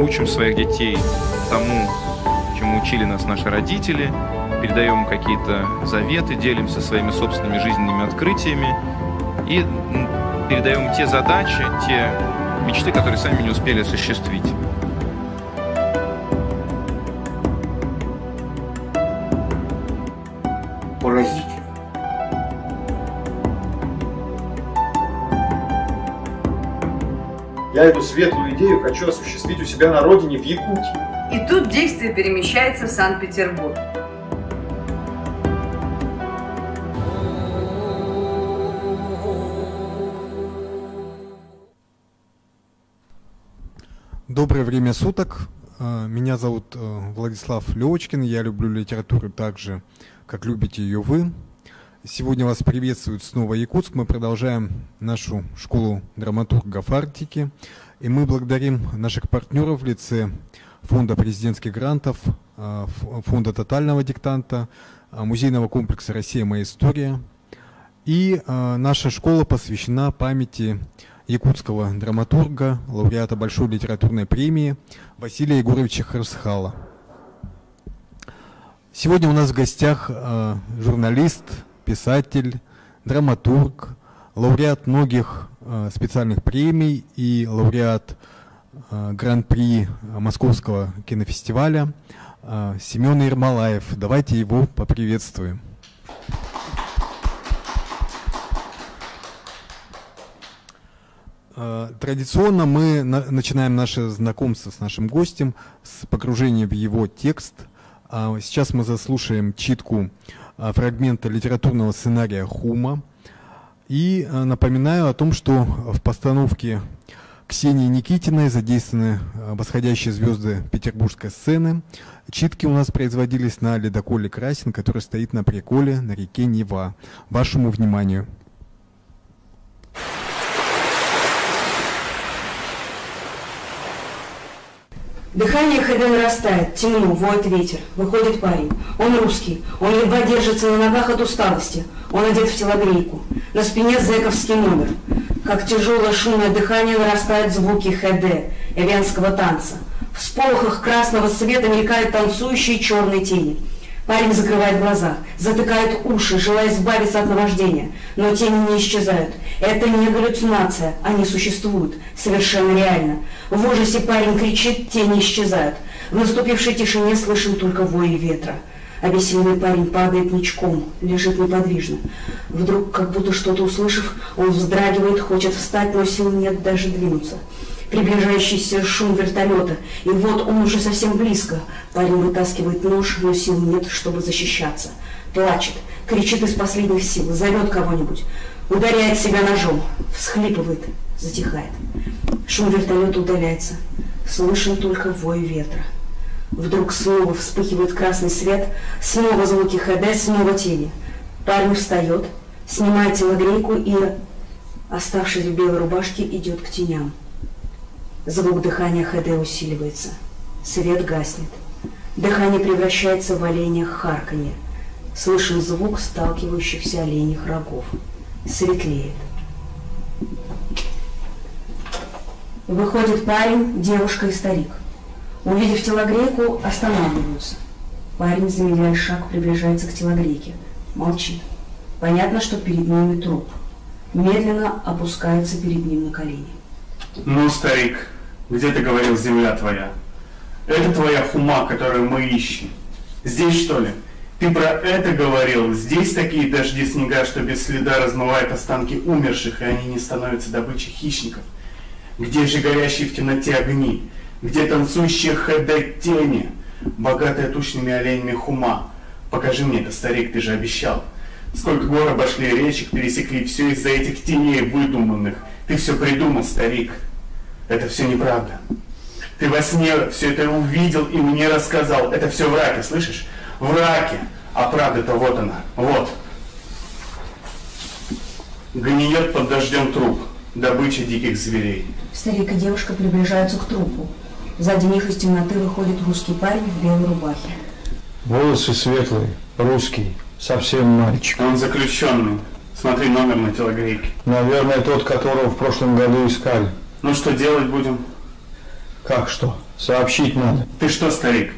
учим своих детей тому, чему учили нас наши родители, передаем какие-то заветы, делимся своими собственными жизненными открытиями и передаем те задачи, те мечты, которые сами не успели осуществить. Поразительно. Я эту светлую идею хочу осуществить у себя на родине, в Якутии. И тут действие перемещается в Санкт-Петербург. Доброе время суток. Меня зовут Владислав Левочкин. Я люблю литературу так же, как любите ее вы. Сегодня вас приветствует снова Якутск. Мы продолжаем нашу школу драматургов Арктики. И мы благодарим наших партнеров в лице Фонда президентских грантов, Фонда тотального диктанта, Музейного комплекса «Россия. Моя история». И наша школа посвящена памяти якутского драматурга, лауреата Большой литературной премии Василия Егоровича Харсхала. Сегодня у нас в гостях журналист, писатель, драматург, лауреат многих специальных премий и лауреат Гран-при Московского кинофестиваля Семен Ермолаев. Давайте его поприветствуем. Традиционно мы начинаем наше знакомство с нашим гостем с погружения в его текст. Сейчас мы заслушаем читку фрагмента литературного сценария «Хума». И напоминаю о том, что в постановке Ксении Никитиной задействованы восходящие звезды петербургской сцены. Читки у нас производились на ледоколе «Красин», который стоит на приколе на реке Нева. Вашему вниманию. Дыхание ХД нарастает, темно, воет ветер. Выходит парень. Он русский. Он едва держится на ногах от усталости. Он одет в телогрейку. На спине зэковский номер. Как тяжелое шумное дыхание нарастают звуки ХД, эвенского танца. В сполохах красного света мелькают танцующие черные тени. Парень закрывает глаза, затыкает уши, желая избавиться от наваждения. Но тени не исчезают. Это не галлюцинация, они существуют, совершенно реально. В ужасе парень кричит, тени исчезают. В наступившей тишине слышен только вой ветра. Обессиленный парень падает ничком, лежит неподвижно. Вдруг, как будто что-то услышав, он вздрагивает, хочет встать, но сил нет даже двинуться. Приближающийся шум вертолета, и вот он уже совсем близко. Парень вытаскивает нож, но сил нет, чтобы защищаться. Плачет, кричит из последних сил, зовет кого-нибудь, ударяет себя ножом, всхлипывает, затихает. Шум вертолета удаляется, слышен только вой ветра. Вдруг снова вспыхивает красный свет, снова звуки ХД, снова тени. Парень встает, снимает телогрейку и, оставшись в белой рубашке, идет к теням. Звук дыхания ХД усиливается. Свет гаснет. Дыхание превращается в оленье харканье. Слышен звук сталкивающихся оленьих рогов. Светлеет. Выходит парень, девушка и старик. Увидев телогрейку, останавливаются. Парень, замедляя шаг, приближается к телогрейке. Молчит. Понятно, что перед ними труп. Медленно опускается перед ним на колени. Ну, старик, где ты говорил, земля твоя? Это твоя хума, которую мы ищем. Здесь, что ли? Ты про это говорил? Здесь такие дожди снега, что без следа размывают останки умерших, и они не становятся добычей хищников. Где же горящие в темноте огни? Где танцующие ХД тени? Богатая тучными оленями хума. Покажи мне это, старик, ты же обещал. Сколько гор обошли, речек пересекли, все из-за этих теней выдуманных. Ты все придумал, старик. Это все неправда. Ты во сне все это увидел и мне рассказал. Это все в раке, слышишь? В раке. А правда-то вот она. Вот. Гниет под дождем труп. Добыча диких зверей. Старик и девушка приближаются к трупу. Сзади них из темноты выходит русский парень в белой рубахе. Волосы светлые, русский, совсем мальчик. Он заключенный. Смотри номер на телогрейке. Наверное, тот, которого в прошлом году искали. Ну что делать будем? Как что? Сообщить надо. Ты что, старик,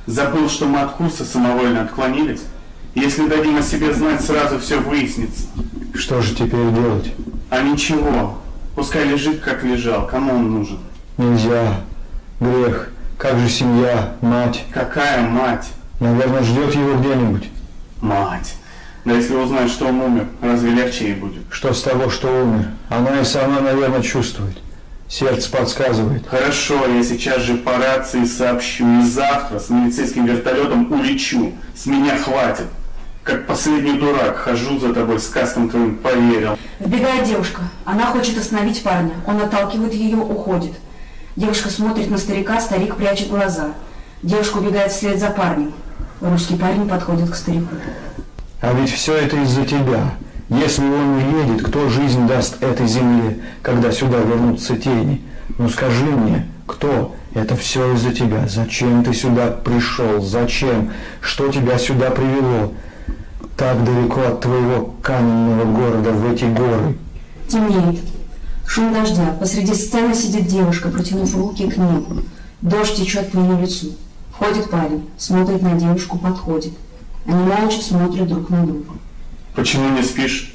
забыл, что мы от курса самовольно отклонились? Если дадим о себе знать, сразу все выяснится. Что же теперь делать? А ничего. Пускай лежит, как лежал. Кому он нужен? Нельзя. Грех. Как же семья, мать? Какая мать? Наверное, ждет его где-нибудь. Мать. Да если узнает, что он умер, разве легче ей будет? Что с того, что умер? Она и сама, наверное, чувствует. Сердце подсказывает. Хорошо, я сейчас же по рации сообщу. И завтра с милицейским вертолетом улечу. С меня хватит. Как последний дурак, хожу за тобой, сказкам твоим поверил. Вбегает девушка. Она хочет остановить парня. Он отталкивает ее, уходит. Девушка смотрит на старика, старик прячет глаза. Девушка убегает вслед за парнем. Русский парень подходит к старику. А ведь все это из-за тебя. Если он не едет, кто жизнь даст этой земле, когда сюда вернутся тени? Ну скажи мне, кто? Это все из-за тебя. Зачем ты сюда пришел? Зачем? Что тебя сюда привело? Так далеко от твоего каменного города в эти горы. Темнеет. Шум дождя. Посреди сцены сидит девушка, протянув руки к небу. Дождь течет по ее лицу. Входит парень, смотрит на девушку, подходит. Они молча смотрят друг на друга. Почему не спишь?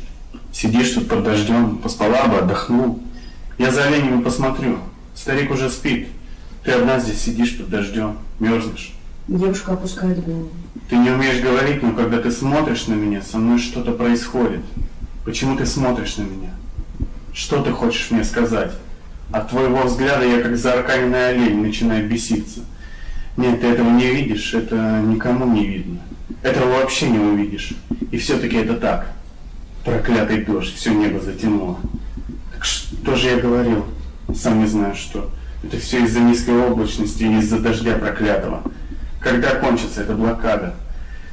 Сидишь тут под дождем, поспала бы, отдохнул. Я за оленями посмотрю. Старик уже спит. Ты одна здесь сидишь под дождем, мерзнешь. Девушка опускает голову. Ты не умеешь говорить, но когда ты смотришь на меня, со мной что-то происходит. Почему ты смотришь на меня? Что ты хочешь мне сказать? От твоего взгляда я как заарканенный олень начинаю беситься. Нет, ты этого не видишь, это никому не видно. Этого вообще не увидишь. И все-таки это так. Проклятый дождь, все небо затянуло. Так что же я говорил? Сам не знаю что. Это все из-за низкой облачности и из-за дождя проклятого. Когда кончится эта блокада?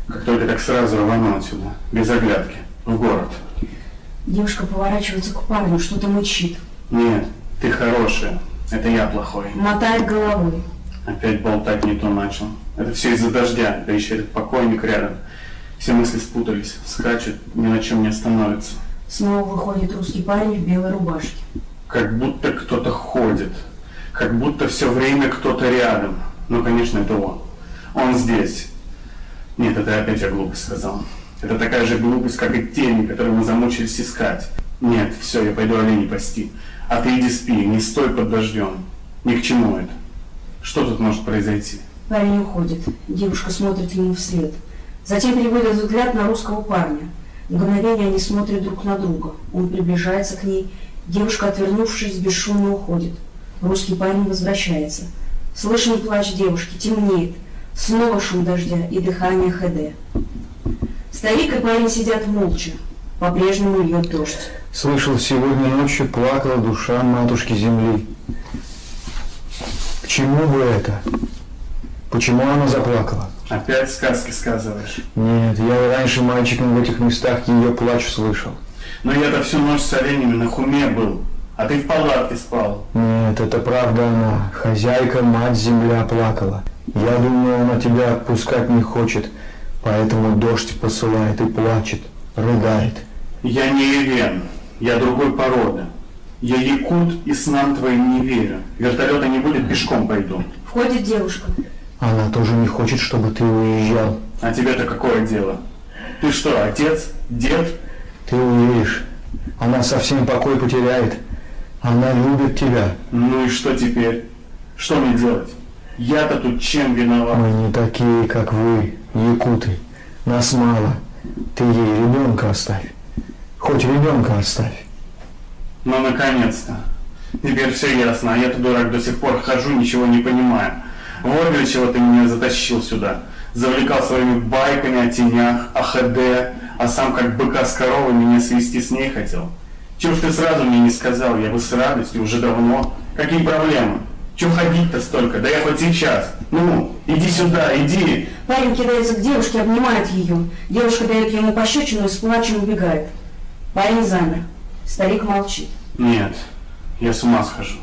Как только так сразу рвану отсюда, без оглядки, в город. Девушка поворачивается к парню, что-то мычит. Нет, ты хорошая, это я плохой. Мотает головой. Опять болтать не то начал. Это все из-за дождя, да еще этот покойник рядом. Все мысли спутались, скачет, ни на чем не остановится. Снова выходит русский парень в белой рубашке. Как будто кто-то ходит, как будто все время кто-то рядом. Ну, конечно, это он. Он здесь. Нет, это опять я глупость сказал. Это такая же глупость, как и тени, которые мы замучились искать. Нет, все, я пойду оленей пасти. А ты иди спи, не стой под дождем. Ни к чему это. Что тут может произойти? Парень уходит. Девушка смотрит ему вслед. Затем переводит взгляд на русского парня. Мгновение они смотрят друг на друга. Он приближается к ней. Девушка, отвернувшись, бесшумно уходит. Русский парень возвращается. Слышен плач девушки, темнеет. Снова шум дождя и дыхание ХД. Старик и парень сидят молча. По-прежнему льет дождь. Слышал, сегодня ночью плакала душа матушки земли. К чему бы это? Почему она заплакала? Опять сказки сказываешь? Нет, я и раньше мальчиком в этих местах ее плач слышал. Но я-то всю ночь с оленями на хуме был, а ты в палатке спал. Нет, это правда она. Хозяйка, мать земля плакала. Я думаю, она тебя отпускать не хочет, поэтому дождь посылает и плачет, рыдает. Я не Евен, я другой породы. Я якут и снам твоим не верю. Вертолета не будет, пешком пойду. Входит девушка. Она тоже не хочет, чтобы ты уезжал. А тебе-то какое дело? Ты что, отец? Дед? Ты уедешь. Она совсем покой потеряет. Она любит тебя. Ну и что теперь? Что мне делать? Я-то тут чем виноват? Мы не такие, как вы, якуты. Нас мало. Ты ей ребенка оставь. Хоть ребенка оставь. Ну, наконец-то. Теперь все ясно, а я-то, дурак, до сих пор хожу, ничего не понимаю. Вот для чего ты меня затащил сюда. Завлекал своими байками о тенях, о ХД, а сам как быка с коровой меня свести с ней хотел. Чего ж ты сразу мне не сказал? Я бы с радостью, уже давно. Какие проблемы? Чего ходить-то столько? Да я хоть сейчас. Ну, иди сюда, иди. Парень кидается к девушке, обнимает ее. Девушка дает ему пощечину и с плачем убегает. Парень замер. Старик молчит. Нет, я с ума схожу.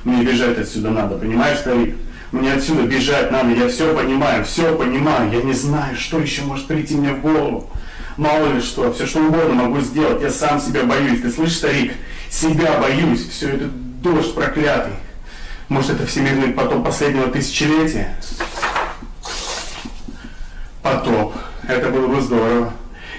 Мне бежать отсюда надо, понимаешь, старик? Мне отсюда бежать надо, я все понимаю. Я не знаю, что еще может прийти мне в голову. Мало ли что, все что угодно могу сделать. Я сам себя боюсь. Ты слышишь, старик? Себя боюсь. Все это дождь проклятый. Может, это всемирный потоп последнего тысячелетия? Потоп. Это было бы здорово.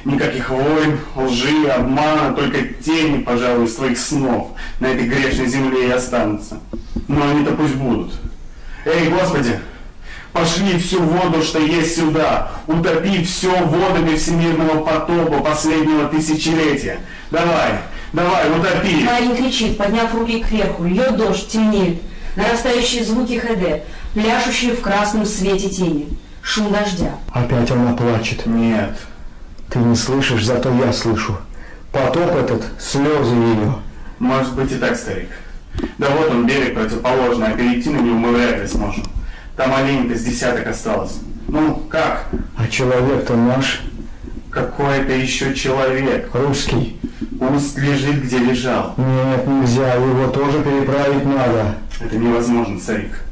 Никаких войн, лжи, обмана, только тени, пожалуй, из твоих снов на этой грешной земле и останутся. Но они-то пусть будут. Эй, Господи, пошли всю воду, что есть сюда, утопи все водами всемирного потопа последнего тысячелетия. Давай, давай, утопи. Парень кричит, подняв руки кверху, льет дождь, темнеет, нарастающие звуки ХД, пляшущие в красном свете тени, шум дождя. Опять она плачет. Нет. Ты не слышишь, зато я слышу. Потоп этот, слезы ее. Может быть и так, старик. Да вот он, берег противоположный, а перейти на него мы вряд ли сможем. Там оленька с десяток осталось. Ну, как? А человек-то наш. Какой это еще человек? Русский. Пусть лежит, где лежал. Нет, нельзя, его тоже переправить надо. Это невозможно, старик.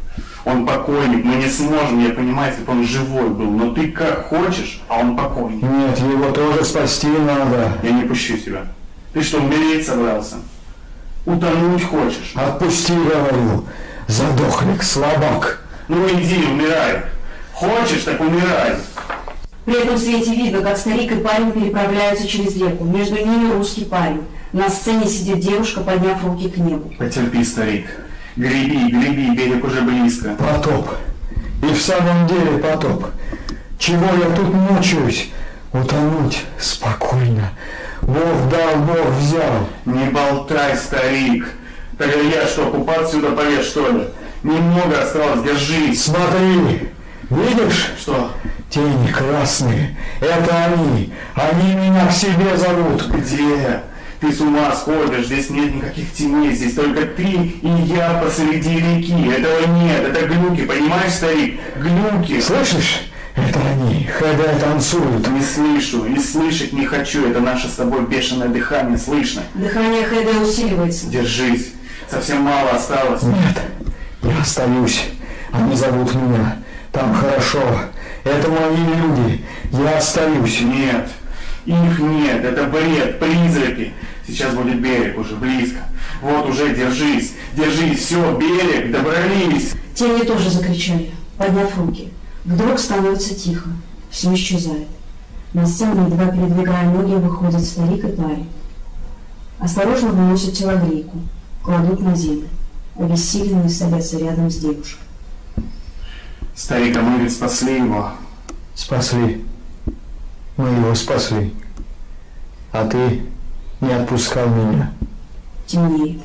Он покойник, мы не сможем, я понимаю, если бы он живой был. Но ты как хочешь, а он покойник. Нет, его тоже спасти надо. Я не пущу тебя. Ты что, умереть собрался? Утонуть хочешь? Отпусти, говорю. Задохлик, слабак. Ну иди, умирай. Хочешь, так умирай. При этом свете видно, как старик и парень переправляются через реку. Между ними русский парень. На сцене сидит девушка, подняв руки к небу. Потерпи, старик. Греби, греби, берег уже близко. Потоп. И в самом деле потоп. Чего я тут мучаюсь? Утонуть спокойно. Бог дал, Бог взял. Не болтай, старик. Тогда я что, купаться сюда полез, что ли? Немного осталось, держись. Смотри, видишь? Что? Тени красные. Это они. Они меня к себе зовут. Где? Ты с ума сходишь, здесь нет никаких теней, здесь только ты и я посреди реки. Этого нет, это глюки, понимаешь, старик? Глюки. Слышишь? Это они. ХД танцуют. Не слышу и слышать не хочу, это наше с тобой бешеное дыхание, слышно? Дыхание ХД усиливается. Держись, совсем мало осталось. Нет, я остаюсь. Они зовут меня. Там хорошо. Это мои люди. Я остаюсь. Нет, их нет, это бред, призраки. Сейчас будет берег, уже близко. Вот уже, держись, держись, все, берег, добрались. Тени тоже закричали, подняв руки. Вдруг становится тихо, все исчезает. На сцену, едва передвигая ноги, выходят старик и парень. Осторожно выносят телогрейку, кладут на землю. Обессиленные садятся рядом с девушкой. Старик, а мы ведь спасли его. Спасли. Мы его спасли. А ты не отпускал меня. Темнеет.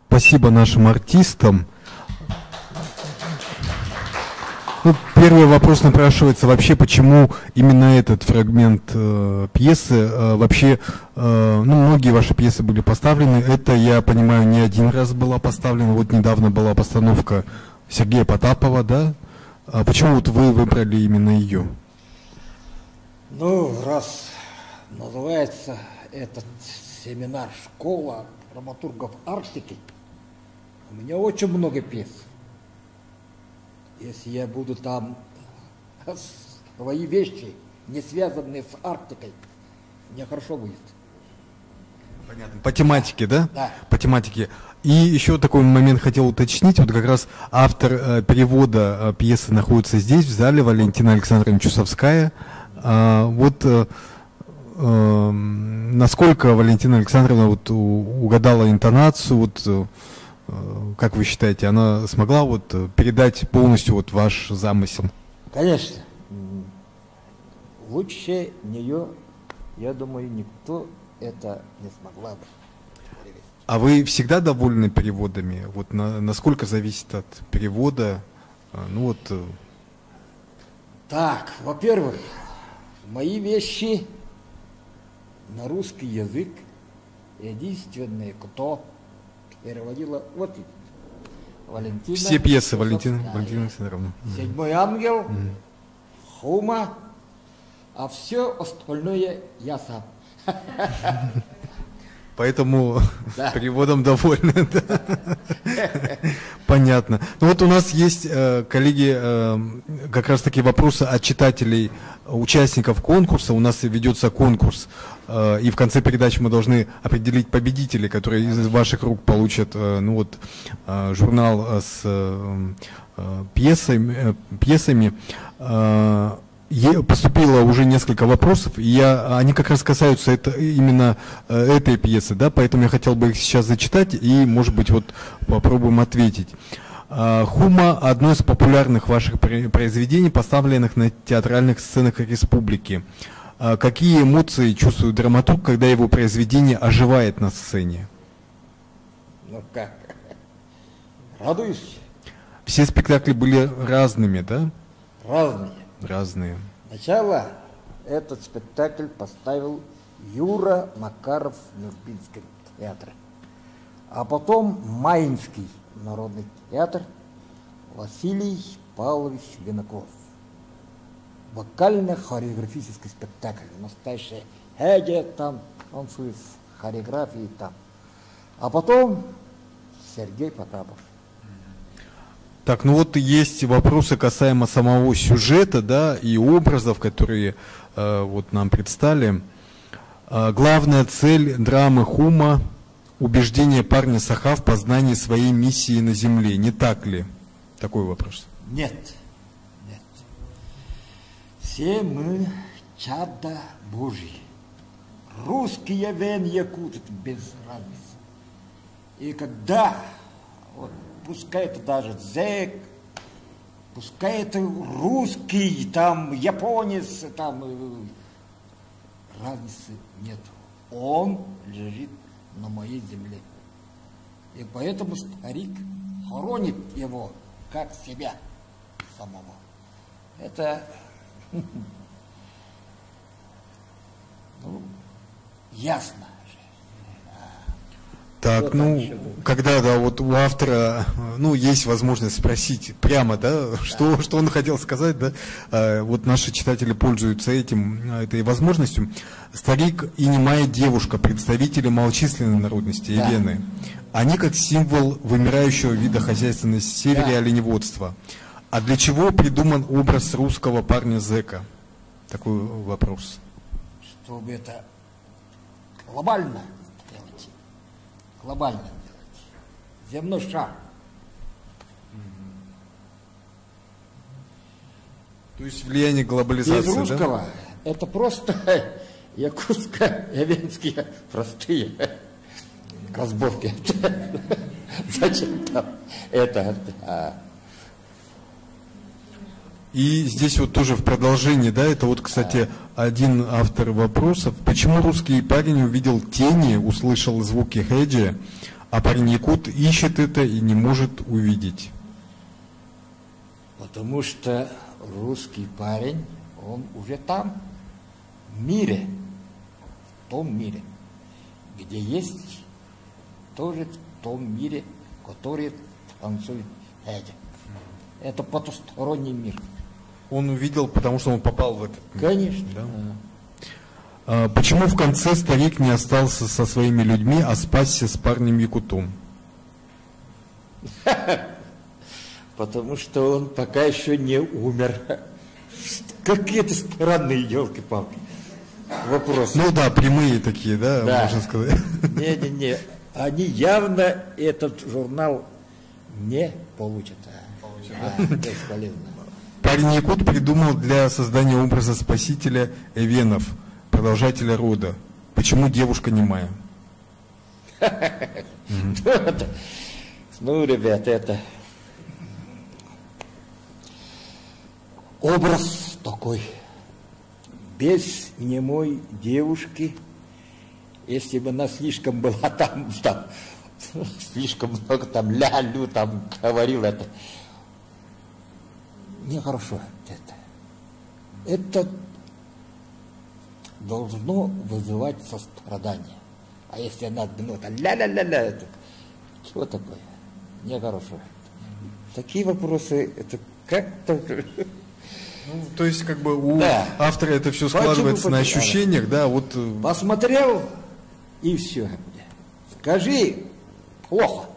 Спасибо нашим артистам. Ну, первый вопрос напрашивается вообще, почему именно этот фрагмент пьесы. Вообще, ну, многие ваши пьесы были поставлены. Это, я понимаю, не один раз была поставлена. Вот недавно была постановка Сергея Потапова, да? А почему вот вы выбрали именно ее? Ну, раз называется этот семинар «Школа драматургов Арктики», у меня очень много пьес. Если я буду там свои вещи, не связанные с Арктикой, мне хорошо будет. Понятно. По тематике, да? Да. По тематике. И еще такой момент хотел уточнить. Вот как раз автор перевода пьесы находится здесь, в зале, Валентина Александровна Чусовская. Насколько Валентина Александровна вот угадала интонацию, вот, как вы считаете, она смогла вот передать полностью вот ваш замысел? Конечно. Лучше нее, я думаю, никто это не смогла бы. А вы всегда довольны переводами? Вот насколько зависит от перевода? Ну вот. Так, во-первых, мои вещи на русский язык единственные, кто переводила, вот Валентина. Все пьесы Валентина Александровна. «Седьмой ангел», «Хума», а все остальное я сам. Поэтому да. переводом довольны. Да. Понятно. Ну вот у нас есть, коллеги, как раз таки вопросы от читателей, участников конкурса. У нас ведется конкурс, и в конце передачи мы должны определить победителей, которые из ваших рук получат журнал с пьесами. Поступило уже несколько вопросов, и они как раз касаются именно этой пьесы, да, поэтому я хотел бы их сейчас зачитать и, может быть, вот попробуем ответить. «Хума» – одно из популярных ваших произведений, поставленных на театральных сценах республики. Какие эмоции чувствует драматург, когда его произведение оживает на сцене? Ну как? Радуюсь. Все спектакли были разными, да? Разные. Разные. Сначала этот спектакль поставил Юра Макаров в Нюрнбергском театре. А потом Маинский народный театр Василий Павлович Винокуров. Вокально-хореографический спектакль. Настоящая Хеге там, танцует с хореографией там. А потом Сергей Потапов. Так, ну вот есть вопросы касаемо самого сюжета, да, и образов, которые вот нам предстали. Главная цель драмы «Хума» – убеждение парня Саха в познании своей миссии на земле. Не так ли? Такой вопрос. Нет, нет. Все мы чада Божьи. Русские, вен, якут, без разницы. И когда... Вот, пускай это даже зэк, пускай это русский, там, японец, там, разницы нет. Он лежит на моей земле. И поэтому старик хоронит его, как себя самого. Это, ну, ясно. Так, ну, когда, да, вот у автора, ну, есть возможность спросить прямо, да, что он хотел сказать, да, вот наши читатели пользуются этой возможностью. Старик и немая девушка, представители малочисленной народности, Эвены, они как символ вымирающего вида хозяйственной севере оленеводства. А для чего придуман образ русского парня-зэка? Такой вопрос. Чтобы это глобально делать. Глобально делать. Земной шар. То есть влияние глобализации, из русского, да? Это просто якутско-эвенские простые разборки. Зачем там это? И здесь вот тоже в продолжении, да, это вот, кстати, один автор вопросов. Почему русский парень увидел тени, услышал звуки хеджи, а парень-якут ищет это и не может увидеть? Потому что русский парень, он уже там, в мире, в том мире, где есть, тоже в том мире, который танцует хеджи. Это потусторонний мир. Он увидел, потому что он попал в этот мир. Конечно. Да? Почему в конце старик не остался со своими людьми, а спасся с парнем-якутом? Потому что он пока еще не умер. Какие-то странные елки-палки вопросы. Ну да, прямые такие, да, можно сказать. Не. Они явно этот журнал не получат. Бесполезно. Парень-якут придумал для создания образа спасителя эвенов, продолжателя рода. Почему девушка немая? Ну, ребят, это образ такой. Без немой девушки, если бы она слишком была там слишком много там ля-лю там говорил это. Нехорошо это. Это должно вызывать сострадание. А если она одна ля-ля-ля-ля, это что такое? Нехорошо. Такие вопросы, это как-то... Ну, то есть, как бы у автора это все складывается на ощущениях, да, вот... Посмотрел, и все. Скажи плохо.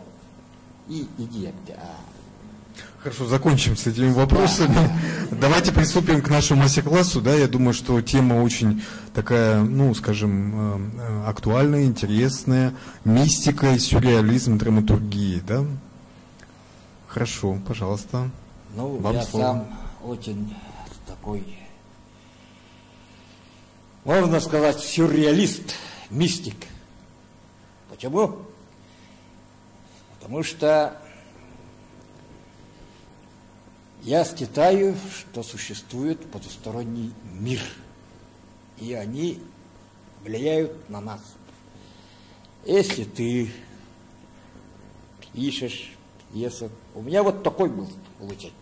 и иди. Хорошо, закончим с этими вопросами. Давайте приступим к нашему мастер-классу. Да, я думаю, что тема очень такая, ну, скажем, актуальная, интересная. Мистика, сюрреализм, драматургия, да? Хорошо, пожалуйста. Ну, вам я слово. сам очень такой, можно сказать, сюрреалист, мистик. Почему? Потому что я считаю, что существует потусторонний мир, и они влияют на нас. Если ты пишешь пьесу, у меня вот такой был случай.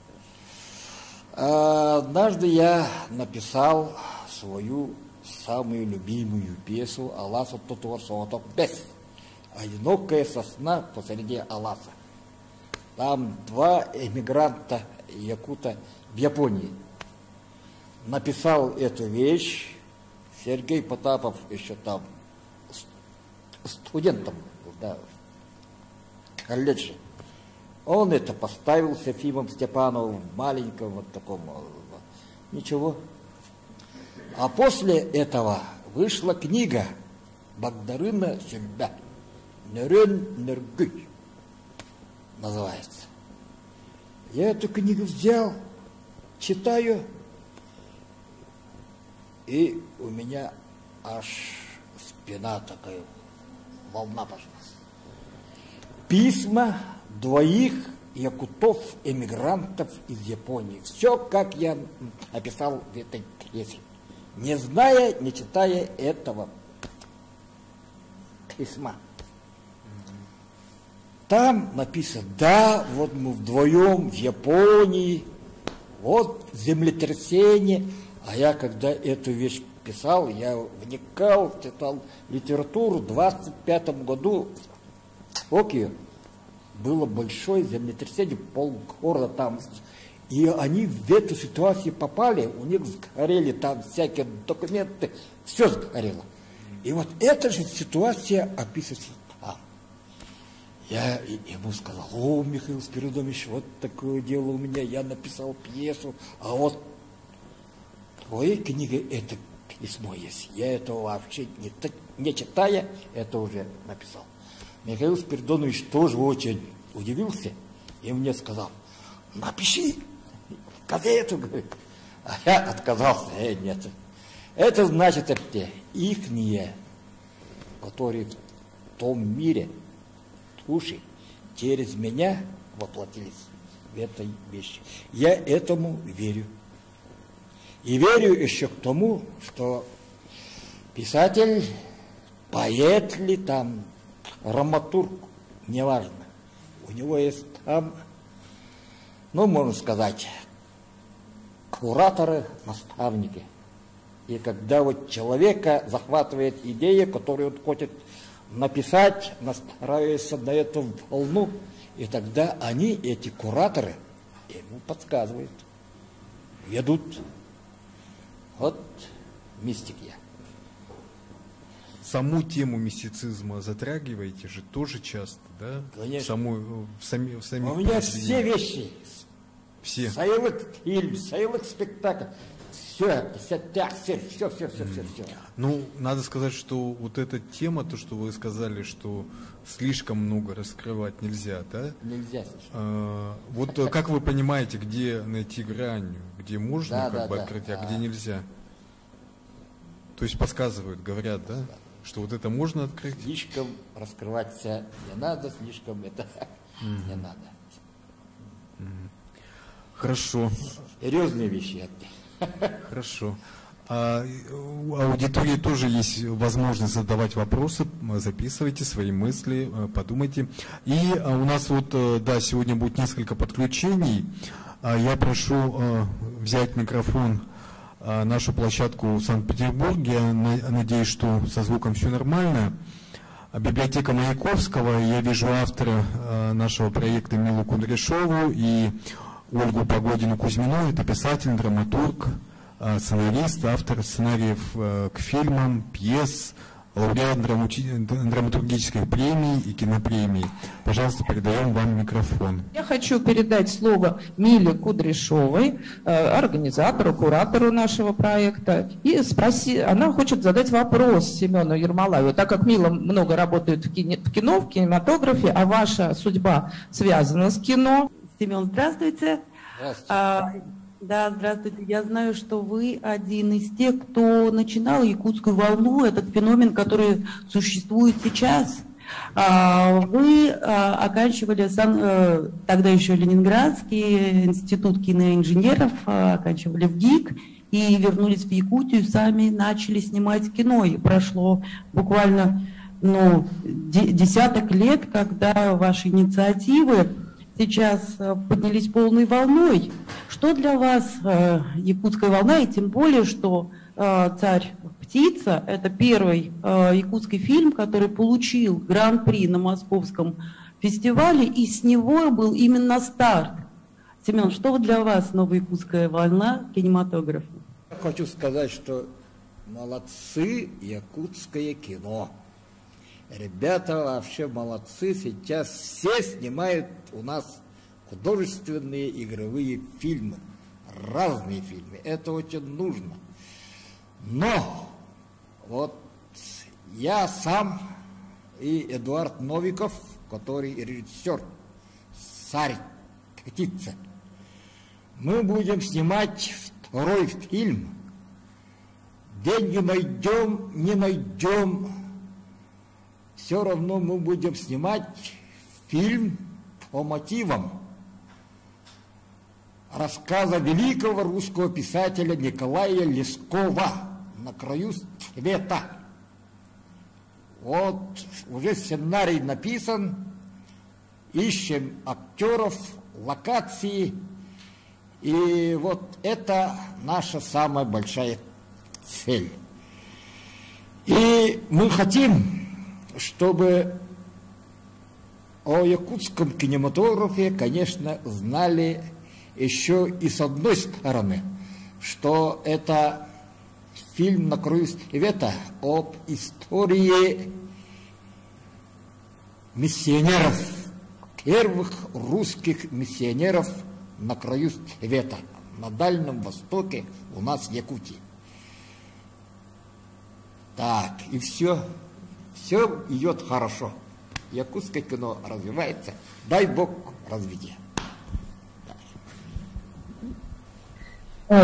Однажды я написал свою самую любимую пьесу «Аласа Тутуасоток без». «Одинокая сосна посреди Аласа». Там два эмигранта якута в Японии. Написал эту вещь Сергей Потапов, еще там студентом, да, в колледже. Он это поставил с Ефимом Степановым в маленьком вот таком. Ничего. А после этого вышла книга Багдарына Сюльбя. Нерен Нергюй называется. Я эту книгу взял, читаю, и у меня аж спина такая, волна пошла. Письма двоих якутов-эмигрантов из Японии. Все, как я описал в этой пьесе. Не зная, не читая этого письма. Там написано, да, вот мы вдвоем в Японии, вот землетрясение. А я, когда эту вещь писал, я вникал, читал литературу. В 25 году в Токио было большое землетрясение, полгорода там. И они в эту ситуацию попали, у них сгорели там всякие документы, все сгорело. И вот эта же ситуация описывается. Я ему сказал: о, Михаил Спиридонович, вот такое дело у меня, я написал пьесу, а вот в твоей книге это письмо есть. Я этого вообще не читая, это уже написал. Михаил Спиридонович тоже очень удивился и мне сказал: напиши газету, говорит. А я отказался, нет. Это значит, это ихние, которые в том мире, души, через меня воплотились в этой вещи. Я этому верю. И верю еще к тому, что писатель, поэт ли там, драматург, неважно, у него есть там, ну, можно сказать, кураторы, наставники. И когда вот человека захватывает идея, которую он хочет написать, настраивается на эту волну, и тогда они, эти кураторы, ему подсказывают, ведут. Вот мистик я. Саму тему мистицизма затрагиваете же тоже часто, да? Конечно. В самих у меня все вещи. Все. Целый фильм, целый спектакль. Все. Ну, надо сказать, что вот эта тема, то, что вы сказали, что слишком много раскрывать нельзя, да? Нельзя. Вот как вы понимаете, где найти грань, где можно открыть, а где нельзя? То есть подсказывают, говорят, да? Что вот это можно открыть? Слишком раскрываться не надо, слишком это не надо. Хорошо. Серьезные вещи. Хорошо. А у аудитории тоже есть возможность задавать вопросы, записывайте свои мысли, подумайте. И у нас вот, да, сегодня будет несколько подключений. Я прошу взять микрофон, нашу площадку в Санкт-Петербурге. Я надеюсь, что со звуком все нормально. Библиотека Маяковского. Я вижу автора нашего проекта Милу Кудряшову и Ольгу Погодину-Кузьмину. Это писатель, драматург, сценарист, автор сценариев к фильмам, пьес, лауреат драматургических премий и кинопремий. Пожалуйста, передаем вам микрофон. Я хочу передать слово Миле Кудряшовой, организатору, куратору нашего проекта. И она хочет задать вопрос Семену Ермолаеву. Так как Мила много работает в кино, в кинематографе, а ваша судьба связана с кино. Семен, здравствуйте. Здравствуйте. Да, здравствуйте. Я знаю, что вы один из тех, кто начинал якутскую волну, этот феномен, который существует сейчас. Вы оканчивали тогда еще Ленинградский институт киноинженеров, оканчивали в ГИК и вернулись в Якутию, сами начали снимать кино. И прошло буквально десяток лет, когда ваши инициативы сейчас поднялись полной волной. Что для вас якутская волна, и тем более, что «Царь-птица» — это первый якутский фильм, который получил гран-при на Московском фестивале, и с него был именно старт. Семен, что для вас новая якутская волна кинематографа? Я хочу сказать, что молодцы якутское кино. Ребята вообще молодцы, сейчас все снимают у нас художественные игровые фильмы, разные фильмы, это очень нужно. Но вот я сам и Эдуард Новиков, который режиссер «Царь-птица», мы будем снимать второй фильм. Деньги найдем, не найдем, все равно мы будем снимать фильм по мотивам рассказа великого русского писателя Николая Лескова «На краю света». Вот уже сценарий написан, ищем актеров, локации, и вот это наша самая большая цель. И мы хотим, чтобы о якутском кинематографе, конечно, знали еще и с одной стороны, что это фильм «На краю света» об истории миссионеров, первых русских миссионеров на краю света, на Дальнем Востоке, у нас в Якутии. Так, и все идет хорошо. Якутское кино развивается. Дай Бог развития.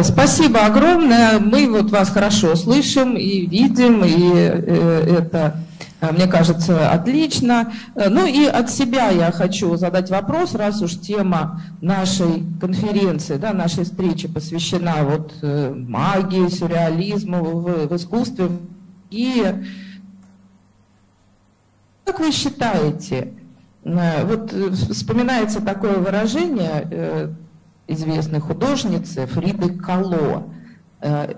Спасибо огромное. Мы вот вас хорошо слышим и видим, и это, мне кажется, отлично. Ну и от себя я хочу задать вопрос, раз уж тема нашей конференции, да, нашей встречи посвящена вот магии, сюрреализму в искусстве. И как вы считаете, вот вспоминается такое выражение известной художницы Фриды Кало,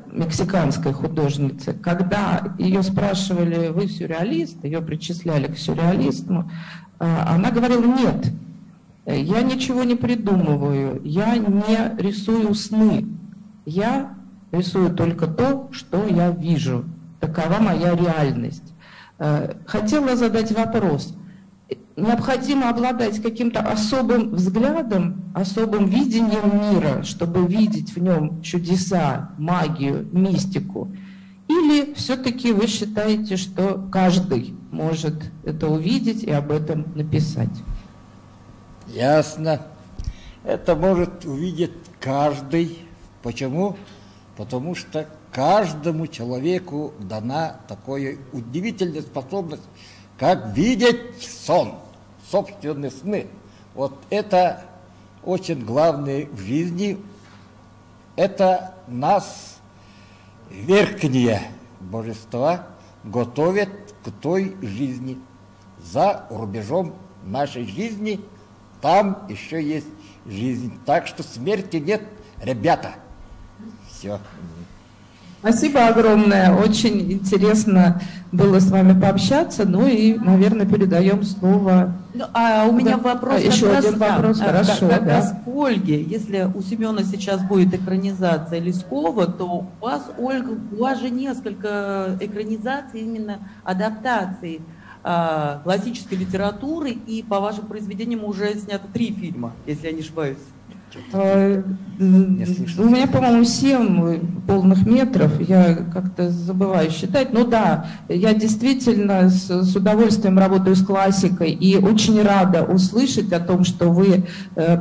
мексиканской художницы, когда ее спрашивали, вы сюрреалист, ее причисляли к сюрреализму, она говорила, нет, я ничего не придумываю, я не рисую сны, я рисую только то, что я вижу, такова моя реальность. Хотела задать вопрос. Необходимо обладать каким-то особым взглядом, особым видением мира, чтобы видеть в нем чудеса, магию, мистику? Или все-таки вы считаете, что каждый может это увидеть и об этом написать? Ясно. Это может увидеть каждый. Почему? Потому что каждому человеку дана такая удивительная способность, как видеть сон, собственные сны. Вот это очень главное в жизни. Это нас, верхние божества, готовят к той жизни. За рубежом нашей жизни там еще есть жизнь. Так что смерти нет, ребята. Все. Спасибо огромное. Очень интересно было с вами пообщаться. Ну и, наверное, передаем слово. Ну, а у меня вопрос. Еще один вопрос. Хорошо. Как раз к Ольге. Если у Семена сейчас будет экранизация Лескова, то у вас, Ольга, у вас же несколько экранизаций, именно адаптаций классической литературы, и по вашим произведениям уже снято 3 фильма, если я не ошибаюсь. У меня, по-моему, 7 полных метров, я как-то забываю считать. Ну да, я действительно с удовольствием работаю с классикой и очень рада услышать о том, что вы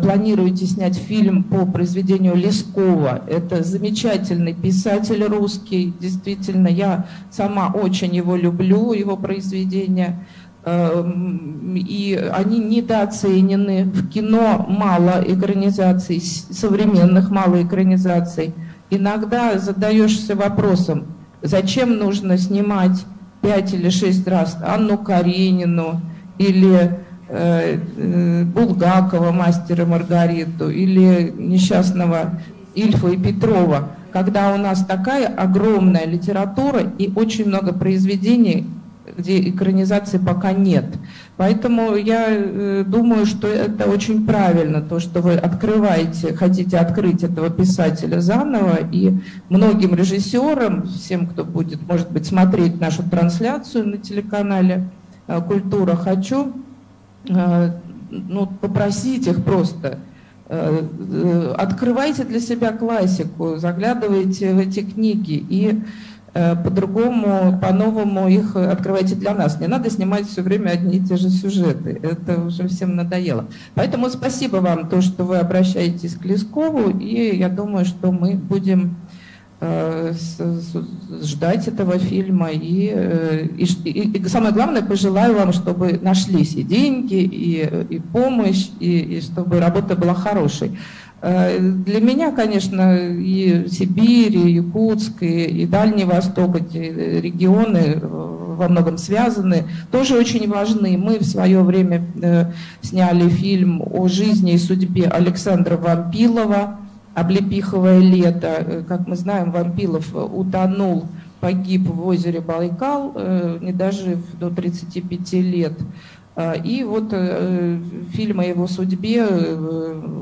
планируете снять фильм по произведению Лескова. Это замечательный писатель русский, действительно, я сама очень его люблю, его произведения. И они недооценены. В кино мало экранизаций, современных мало экранизаций. Иногда задаешься вопросом, зачем нужно снимать 5 или 6 раз Анну Каренину или Булгакова «Мастера и Маргариту» или несчастного Ильфа и Петрова, когда у нас такая огромная литература и очень много произведений, где экранизации пока нет. Поэтому я думаю, что это очень правильно, то, что вы открываете, хотите открыть этого писателя заново, и многим режиссерам, всем, кто будет, может быть, смотреть нашу трансляцию на телеканале «Культура», хочу попросить их просто: открывайте для себя классику, заглядывайте в эти книги и по-другому, по-новому их открывайте для нас. Не надо снимать все время одни и те же сюжеты. Это уже всем надоело. Поэтому спасибо вам, то, что вы обращаетесь к Лескову, и я думаю, что мы будем ждать этого фильма. И самое главное, пожелаю вам, чтобы нашлись и деньги, и помощь, и чтобы работа была хорошей. Для меня, конечно, и Сибирь, и Якутск, и Дальний Восток, эти регионы во многом связаны, тоже очень важны. Мы в свое время сняли фильм о жизни и судьбе Александра Вампилова «Облепиховое лето». Как мы знаем, Вампилов утонул, погиб в озере Байкал, не дожив до 35 лет. И вот фильм о его судьбе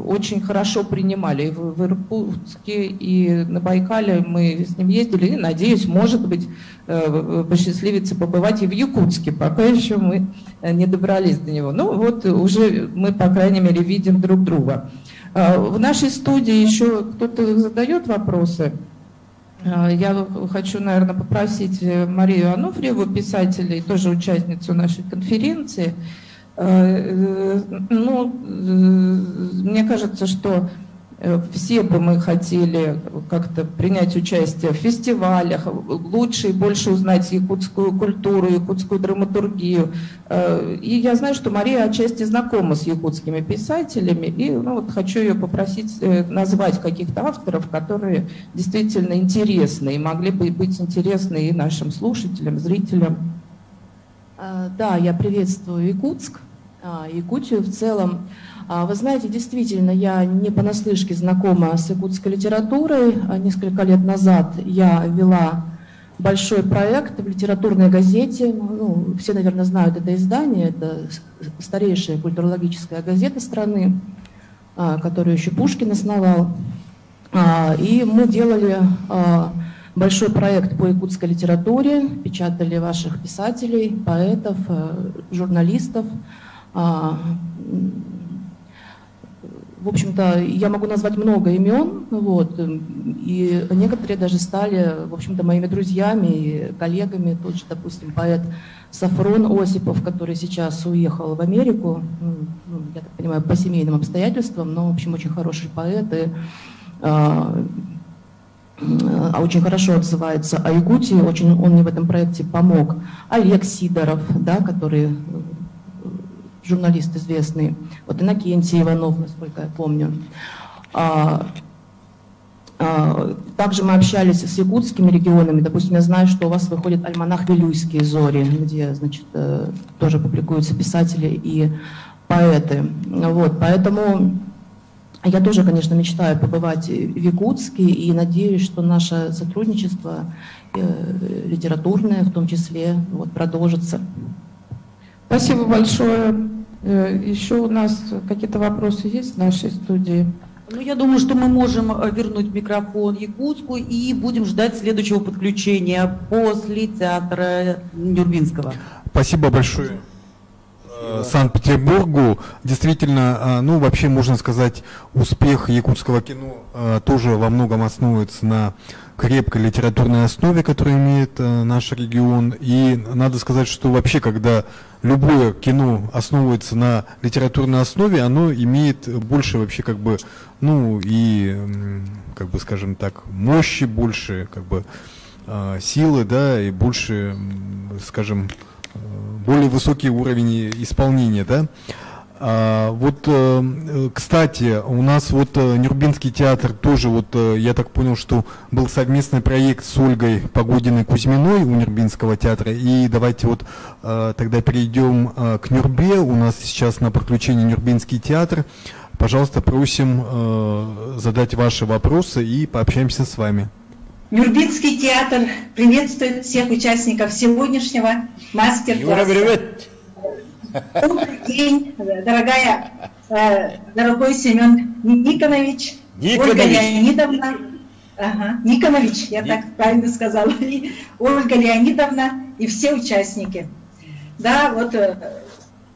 очень хорошо принимали в Иркутске, и на Байкале мы с ним ездили, и, надеюсь, может быть, посчастливится побывать и в Якутске, пока еще мы не добрались до него. Ну вот уже мы, по крайней мере, видим друг друга. В нашей студии еще кто-то задает вопросы? Я хочу, наверное, попросить Марию Ануфриеву, писателя и тоже участницу нашей конференции. Мне кажется, что все бы мы хотели как-то принять участие в фестивалях, лучше и больше узнать якутскую культуру, якутскую драматургию. И я знаю, что Мария отчасти знакома с якутскими писателями, и хочу ее попросить назвать каких-то авторов, которые действительно интересны и могли бы быть интересны и нашим слушателям, зрителям. Да, я приветствую Якутск, Якутию в целом. Вы знаете, действительно, я не понаслышке знакома с якутской литературой. Несколько лет назад я вела большой проект в литературной газете. Все, наверное, знают это издание. Это старейшая культурологическая газета страны, которую еще Пушкин основал. И мы делали большой проект по якутской литературе, печатали ваших писателей, поэтов, журналистов. В общем-то, я могу назвать много имен, и некоторые даже стали, в общем-то, моими друзьями и коллегами. Тот же, допустим, поэт Сафрон Осипов, который сейчас уехал в Америку, я так понимаю, по семейным обстоятельствам, но, в общем, очень хороший поэт и очень хорошо отзывается о Якутии, он мне в этом проекте помог. Олег Сидоров, да, который журналист известный, Иннокентий Иванов, насколько я помню. Также мы общались с якутскими регионами. Допустим, я знаю, что у вас выходит альманах «Вилюйские зори», где, значит, тоже публикуются писатели и поэты. Поэтому Я тоже, конечно, мечтаю побывать в Якутске и надеюсь, что наше сотрудничество литературное в том числе продолжится. Спасибо большое. Еще у нас какие-то вопросы есть в нашей студии? Ну, я думаю, что мы можем вернуть микрофон Якутску и будем ждать следующего подключения после театра Нюрбинского. Спасибо большое Санкт-Петербургу. Действительно, ну, вообще можно сказать, успех якутского кино тоже во многом основывается на крепкой литературной основе, которую имеет наш регион. И надо сказать, что вообще, когда любое кино основывается на литературной основе, оно имеет больше вообще как бы, ну и как бы, скажем так, мощи, больше как бы силы, да, и больше, скажем, более высокий уровень исполнения, да. Кстати, у нас Нюрбинский театр тоже, я так понял, что был совместный проект с Ольгой Погодиной-Кузьминой у Нюрбинского театра. И давайте тогда перейдем к Нюрбе. У нас сейчас на подключении Нюрбинский театр. Пожалуйста, просим задать ваши вопросы и пообщаемся с вами. Нюрбинский театр приветствует всех участников сегодняшнего мастер-класса. Юра, привет! Добрый день, дорогой Семен Никонович, Ольга Леонидовна. Ага, Никонович, я так правильно сказала. Ольга Леонидовна и все участники. Да, в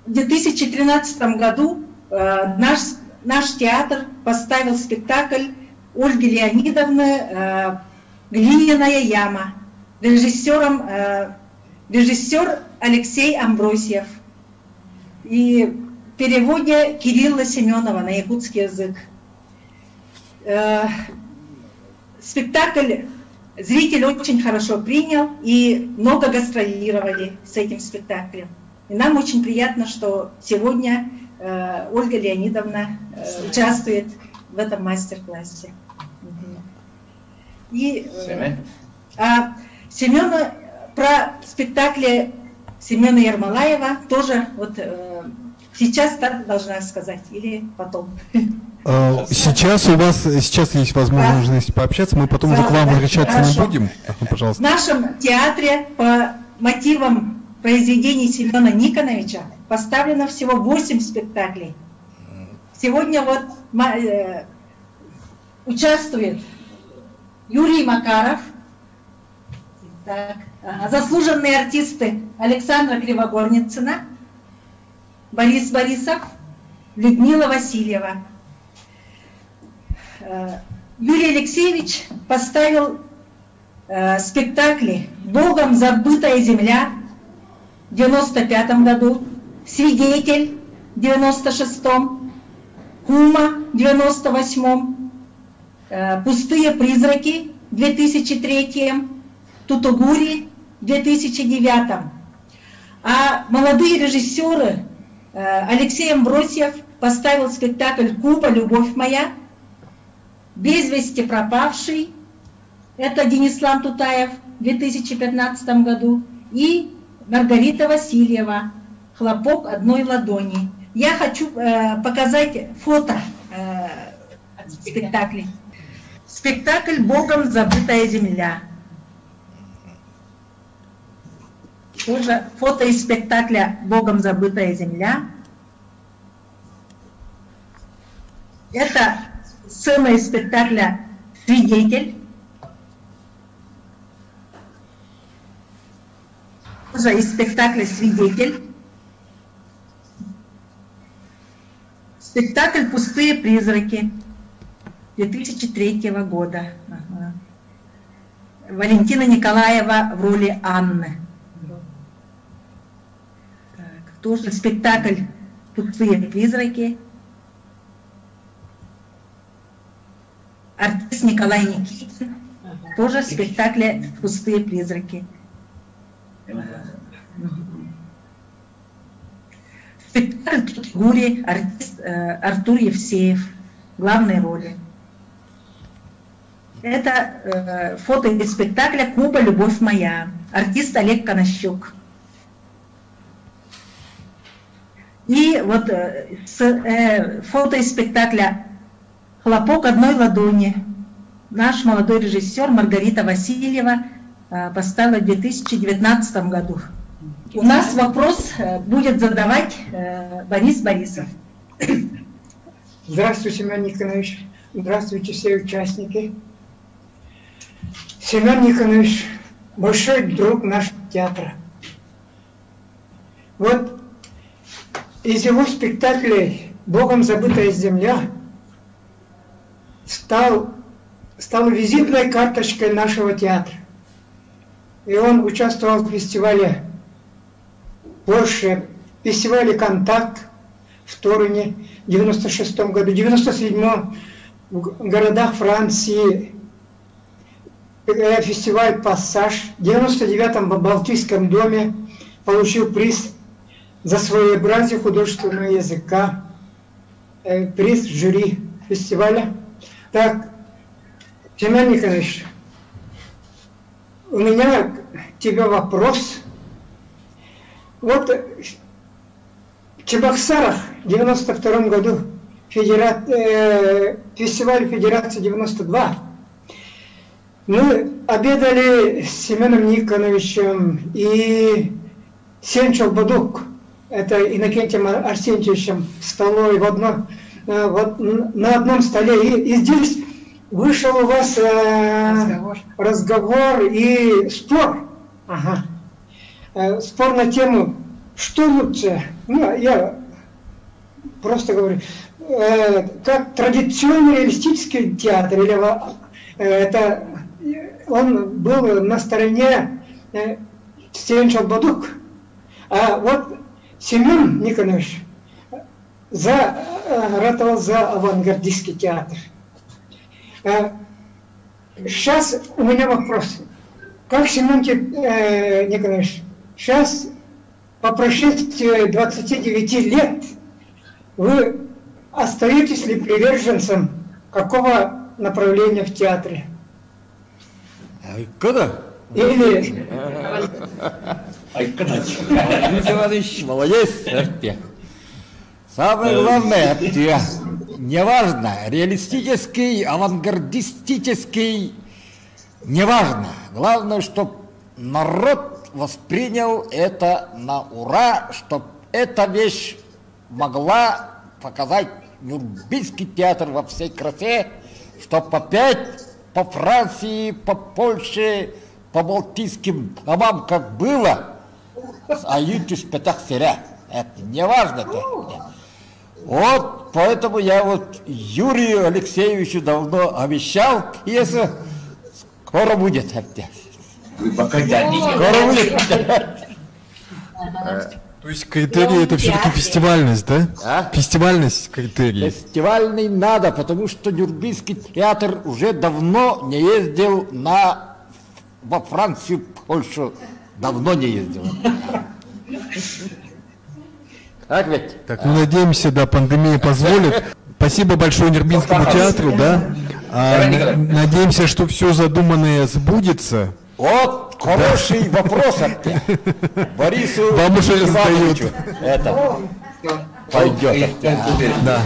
2013 году наш театр поставил спектакль Ольги Леонидовны «Глиняная яма». Режиссер Алексей Амбросьев. И в переводе Кирилла Семенова на якутский язык. Спектакль зритель очень хорошо принял и много гастролировали с этим спектаклем. И нам очень приятно, что сегодня Ольга Леонидовна участвует в этом мастер-классе. И Семена, про спектакли Семена Ермолаева тоже сейчас так должна сказать или потом? Сейчас есть возможность пообщаться, мы потом уже к вам возвращаться не будем. Пожалуйста. В нашем театре по мотивам произведений Семена Никоновича поставлено всего 8 спектаклей. Сегодня участвует Юрий Макаров, заслуженные артисты Александра Кривогорницына, Борис Борисов, Людмила Васильева. Юрий Алексеевич поставил спектакли «Богом забытая земля» в 1995 году, «Свидетель» в 1996, «Кума» в 1998, «Пустые призраки» в 2003, «Тутугури» в 2009. А молодые режиссеры Алексей Амбросьев поставил спектакль «Куба. Любовь моя», «Без вести пропавший», это Денислам Тутаев в 2015 году, и Маргарита Васильева «Хлопок одной ладони». Я хочу показать фото спектаклей. Спектакль «Богом забытая земля». Тоже фото из спектакля «Богом забытая земля». Это сцена из спектакля «Свидетель». Тоже из спектакля «Свидетель». Спектакль «Пустые призраки» 2003 года. Ага. Валентина Николаева в роли Анны. Так, тоже спектакль «Пустые призраки». Артист Николай Никитин. Тоже в спектакле «Пустые призраки». Спектакль «Тутугури», артист Артур Евсеев, главной роли. Это фото из спектакля «Куба. Любовь моя», артист Олег Конощук. И фото из спектакля «Хлопок одной ладони». Наш молодой режиссер Маргарита Васильева поставила в 2019 году. У нас вопрос будет задавать Борис Борисов. Здравствуйте, Семен Никонович. Здравствуйте, все участники. Семен Никонович, большой друг нашего театра. Вот из его спектаклей «Богом забытая земля» стал визитной карточкой нашего театра. И он участвовал в фестивале Польши, фестивале «Контакт» в Торуне в 96 году, в 97 в городах Франции, фестиваль «Пассаж», в 99-м в Балтийском доме получил приз за своеобразие художественного языка, приз жюри фестиваля. Так, Семен Николаевич, у меня к тебе вопрос. Вот в Чебоксарах в 92 году фестиваль Федерации 92 мы обедали с Семеном Никоновичем и Сенчел Бадук, это Иннокентием Арсентьевичем, в столовой на одном столе. И здесь вышел у вас разговор и спор. Ага. Спор на тему, что лучше. Ну, я просто говорю, как традиционный реалистический театр, или это он был на стороне Сенчел Бадук. А вот Семен Никонович ратовал за авангардистский театр. Сейчас у меня вопрос. Как, Семен Николаевич, сейчас, по прошествии 29 лет, вы остаетесь ли приверженцем какого направления в театре? Куда? Или... Иванович, молодец. Самое главное, неважно, реалистический, авангардистический, неважно. Главное, чтобы народ воспринял это на ура, чтобы эта вещь могла показать Нюрнбергский театр во всей красе, чтобы опять по Франции, по Польше, по Балтийским домам, как было, а YouTube спектакль, это не важно. Вот, поэтому я вот Юрию Алексеевичу давно обещал пьесу, скоро будет. Вы пока скоро будет. То есть критерий это все-таки фестивальность, да? А? Фестивальность критерий. Фестивальный надо, потому что Нюрнбергский театр уже давно не ездил во Францию, Польшу. Давно не ездил. Так ведь? Так, ну надеемся, да, пандемия позволит. Спасибо большое Нюрнбергскому театру, да. Надеемся, что все задуманное сбудется. Вот хороший вопрос от тебя. Борису вам уже раздают. Это пойдет. Да.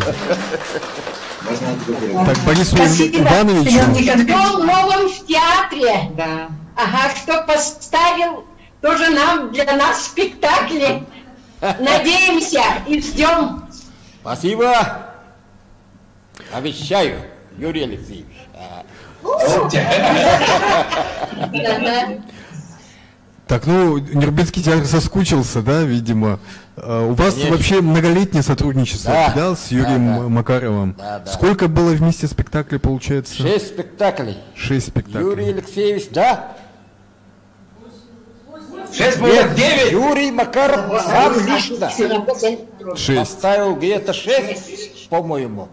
Так, Борису Ивановичу. Кто новым в театре? Да. Ага, кто поставил тоже для нас спектакли. Надеемся и ждем. Спасибо. Обещаю, Юрий Алексеевич. Так, ну, Нюрнбергский театр соскучился, да, видимо. У вас Конечно. вообще многолетнее сотрудничество, да, с Юрием Макаровым. Да. Сколько было вместе спектаклей, получается? 6 спектаклей. 6 спектаклей. Юрий Алексеевич, да? 6 будет 9. Юрий Макаров сам лично 6. поставил где-то 6, по-моему.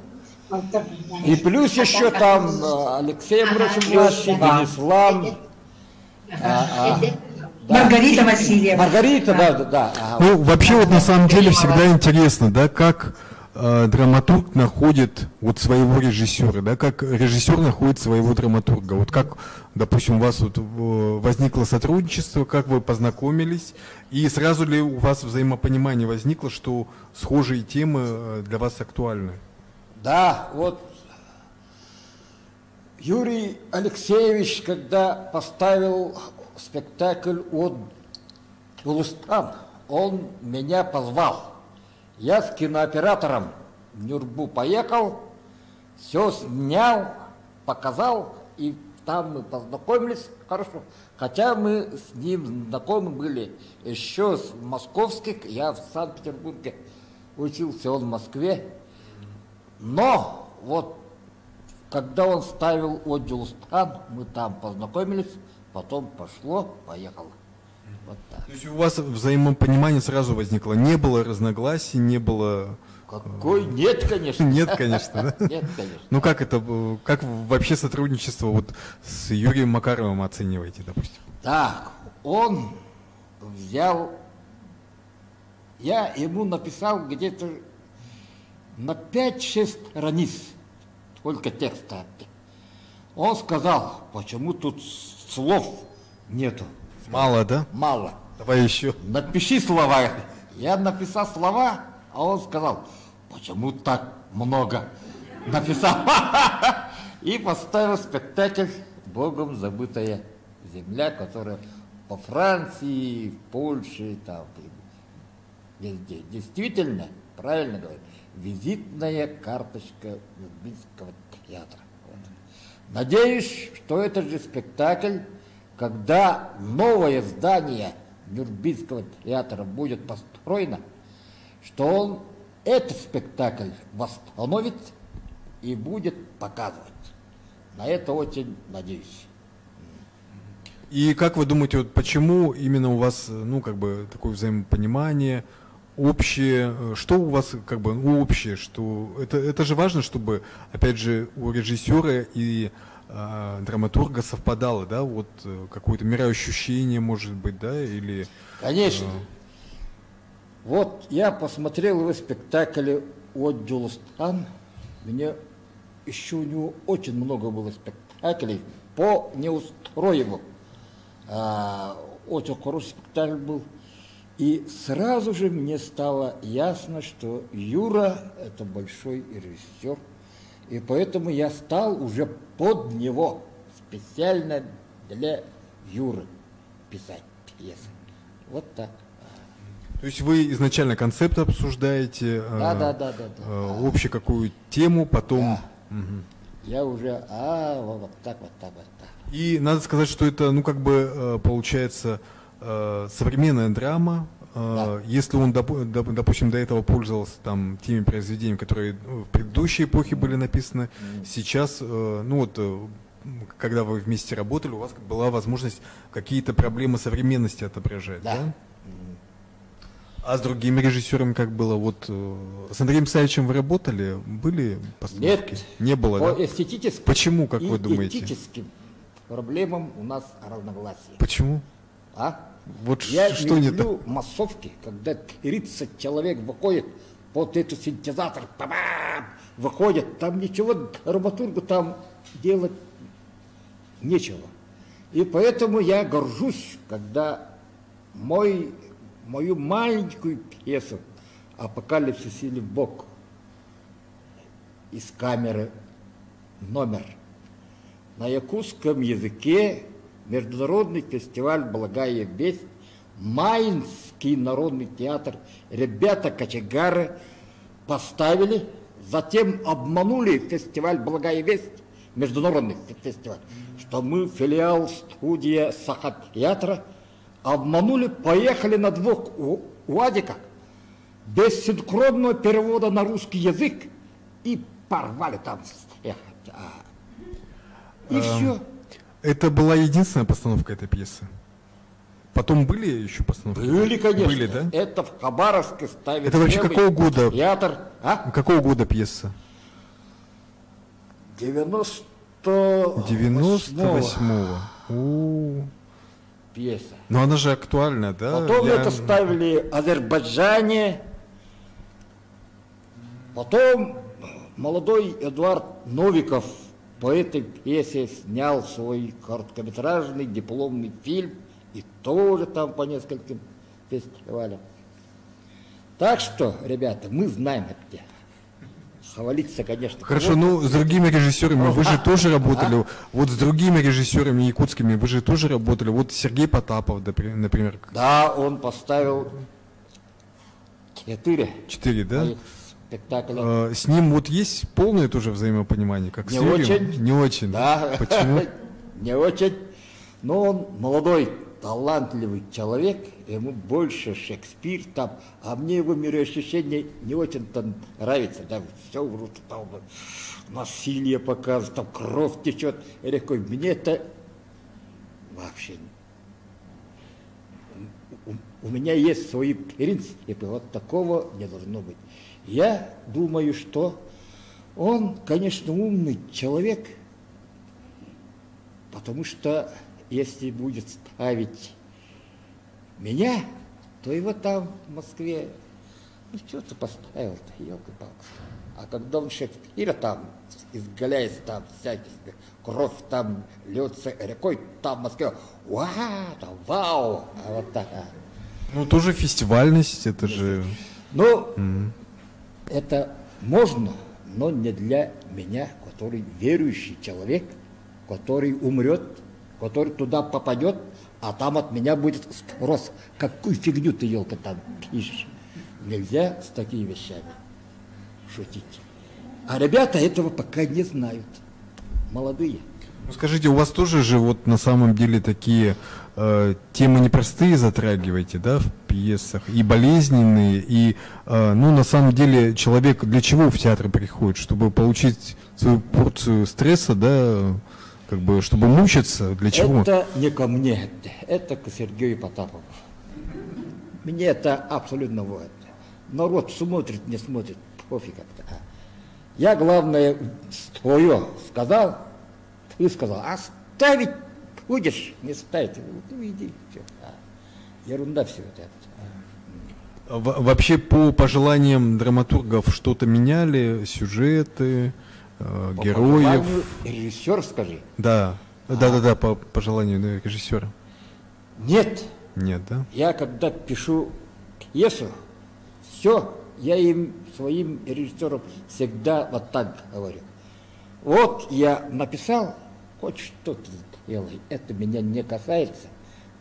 И плюс еще там Алексей Амбросович, Денислав, Маргарита Васильева. Маргарита, да. Ну, вообще, вот на самом деле всегда интересно, да, как драматург находит вот своего режиссера, да, как режиссер находит своего драматурга. Вот как, допустим, у вас вот возникло сотрудничество, как вы познакомились, и сразу ли у вас взаимопонимание возникло, что схожие темы для вас актуальны? Да, вот Юрий Алексеевич, когда поставил спектакль от Гулустан, он меня позвал. Я с кинооператором в Нюрбу поехал, все снял, показал, и там мы познакомились хорошо. Хотя мы с ним знакомы были еще с московских, я в Санкт-Петербурге учился, он в Москве. Но вот когда он ставил «Оджилстан», мы там познакомились, потом поехало. Вот так. То есть у вас взаимопонимание сразу возникло, не было разногласий, не было... Какой? Нет, конечно. Нет, конечно, да? Нет, конечно. Ну как вообще сотрудничество вот с Юрием Макаровым оцениваете, допустим? Так, он взял, я ему написал где-то на 5-6 страниц только текста. Он сказал, почему тут слов нету. Мало, да? Мало. Давай еще. Напиши слова. Я написал слова, а он сказал, почему так много написал. И поставил спектакль «Богом забытая земля», которая по Франции, в Польше, там, везде. Действительно, правильно говорю, визитная карточка Нюрнбергского театра. Вот. Надеюсь, что этот же спектакль, когда новое здание Нюрнбергского театра будет построено, что он этот спектакль восстановит и будет показывать. На это очень надеюсь. И как вы думаете, вот почему именно у вас, ну, как бы, такое взаимопонимание, общее, что у вас, как бы, общее, что это же важно, чтобы, опять же, у режиссера и драматурга совпадало, да, вот какое-то мироощущение, может быть, да, или... Конечно. Вот я посмотрел его спектакль «Оджилстан», мне еще у него очень много было спектаклей по Неустроеву. Очень хороший спектакль был. И сразу же мне стало ясно, что Юра – это большой режиссер. И поэтому я стал уже под него специально для Юры писать пьесы. Вот так. То есть вы изначально концепт обсуждаете, общую какую тему, потом... Да. Угу. Я уже, вот так. И надо сказать, что это, ну, как бы, получается, современная драма. Да. Если он, допустим, до этого пользовался там теми произведениями, которые в предыдущей эпохе были написаны, сейчас, ну вот, когда вы вместе работали, у вас была возможность какие-то проблемы современности отображать, да? А с другими режиссерами как было? Вот с Андреем Савичем вы работали? Были постановки? Нет. Не было, по да? эстетическим Почему, как вы и думаете? этическим проблемам у нас разногласия. Почему? Вот я что не не люблю так? массовки, когда 30 человек выходит под этот синтезатор, выходят, там ничего драматургу там делать нечего. И поэтому я горжусь, когда мою маленькую пьесу «Апокалипсис или Бог» из камеры номер на якутском языке Международный фестиваль «Благая весть», Майнский народный театр, ребята-кочегары поставили, затем обманули фестиваль «Благая весть», международный фестиваль, что мы филиал студия Саха-театра, обманули, поехали на 2 УАЗиках без синхронного перевода на русский язык и порвали там. И все. Это была единственная постановка этой пьесы? Потом были еще постановки? Были, конечно. Были, да? Это в Хабаровске ставили. Это вообще какого года? Театр. Какого года пьеса? 98-го. Пьеса. Но она же актуальна, да? Потом это ставили в Азербайджане. Потом молодой Эдуард Новиков по этой пьесе снял свой короткометражный дипломный фильм и тоже там по нескольким фестивалям. Так что, ребята, мы знаем это. хвалиться, конечно. Хорошо, ну с другими режиссерами вы же тоже работали. Вот с другими режиссерами якутскими вы же тоже работали. Вот Сергей Потапов, например. Да, он поставил 4. 4, да? Спектакля. С ним вот есть полное тоже взаимопонимание, как не с Юрием? очень. Не очень. Да. Почему? Не очень. Но он молодой, талантливый человек, ему больше Шекспир там, а мне его мироощущение не очень-то нравится. Да, все врут, там насилие показывают, там кровь течет. Я такой, мне это вообще у меня есть свои принципы, вот такого не должно быть. Я думаю, что он, конечно, умный человек, потому что если будет ставить меня, то его там в Москве, ну что ты поставил-то, елки-палки. А когда он Шекспира там изгаляется, там всякие, кровь там льется рекой, там в Москве, вау, там, вау, а вот так. Ну тоже фестивальность, это же... Ну, это можно, но не для меня, который верующий человек, который умрет, который туда попадет, а там от меня будет спрос. Какую фигню ты, елка, там пишешь? Нельзя с такими вещами шутить. А ребята этого пока не знают. Молодые. Ну, скажите, у вас тоже же вот на самом деле такие темы непростые затрагиваете, да, в пьесах, и болезненные, и, ну, на самом деле, человек для чего в театр приходит? Чтобы получить свою порцию стресса, да, как бы, чтобы мучиться, для чего? Это не ко мне, это к Сергею Потапову. Мне это абсолютно вот. Народ смотрит, не смотрит, пофиг как-то. Я, главное, свое сказал, ты сказал, а ставить будешь, не ставить, ну иди, все. Ерунда все это. Вообще по пожеланиям драматургов что-то меняли, сюжеты, героев? Режиссер, скажи. Да, да, по пожеланию режиссера. Нет. Нет, да? Я когда пишу пьесу, все, я им, своим режиссерам всегда вот так говорю. Вот я написал, хоть что ты делай, это меня не касается,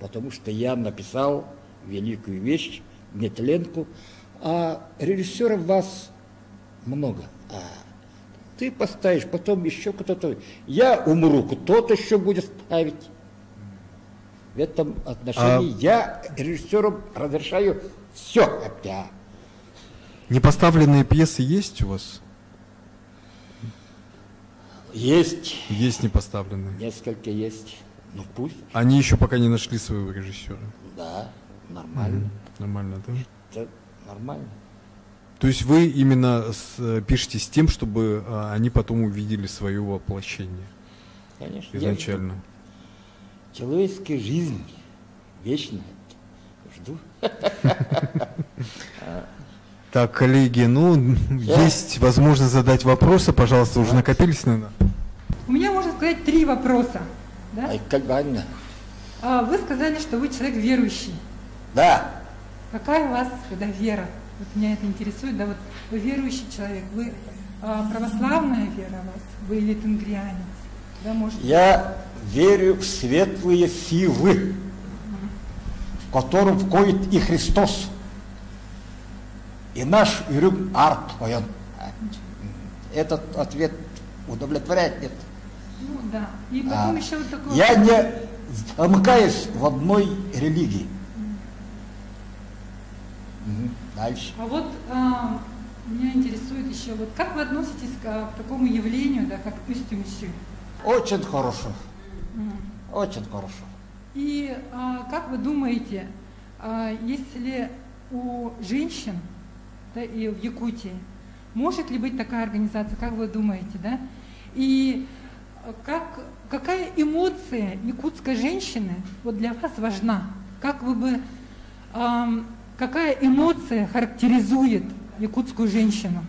потому что я написал великую вещь, нетленку, а режиссеров вас много. Ты поставишь, потом еще кто-то. Я умру, кто-то еще будет ставить. В этом отношении я режиссерам разрешаю все. Непоставленные пьесы есть у вас? Есть. Есть непоставленные? Несколько есть. Ну пусть. Они еще пока не нашли своего режиссера? Да, нормально. Нормально, да? Это нормально. То есть вы именно пишете с тем, чтобы они потом увидели свое воплощение? Конечно. Изначально. Человеческая жизнь вечная. Жду. Так, коллеги, ну, есть возможность задать вопросы, пожалуйста, уже накопились, наверное? У меня, можно сказать, 3 вопроса. Да? Вы сказали, что вы человек верующий. Да. Какая у вас когда вера? Вот меня это интересует. Да, вот вы верующий человек, вы православная вера у вас, вы или тенгрианец? Да, может... Я верю в светлые силы, в котором входит и Христос. И наш Юрюк Арпоян. Этот ответ удовлетворяет, нет? Ну да. И потом еще вот такой... Я не замыкаюсь в одной религии. Дальше. А вот меня интересует еще, вот как вы относитесь к такому явлению, да, как истинности? Очень хорошо. Очень хорошо. И как вы думаете, если у женщин, да, и в Якутии, может ли быть такая организация, как вы думаете, да? И какая эмоция якутской женщины вот для вас важна? Как вы бы, какая эмоция характеризует якутскую женщину?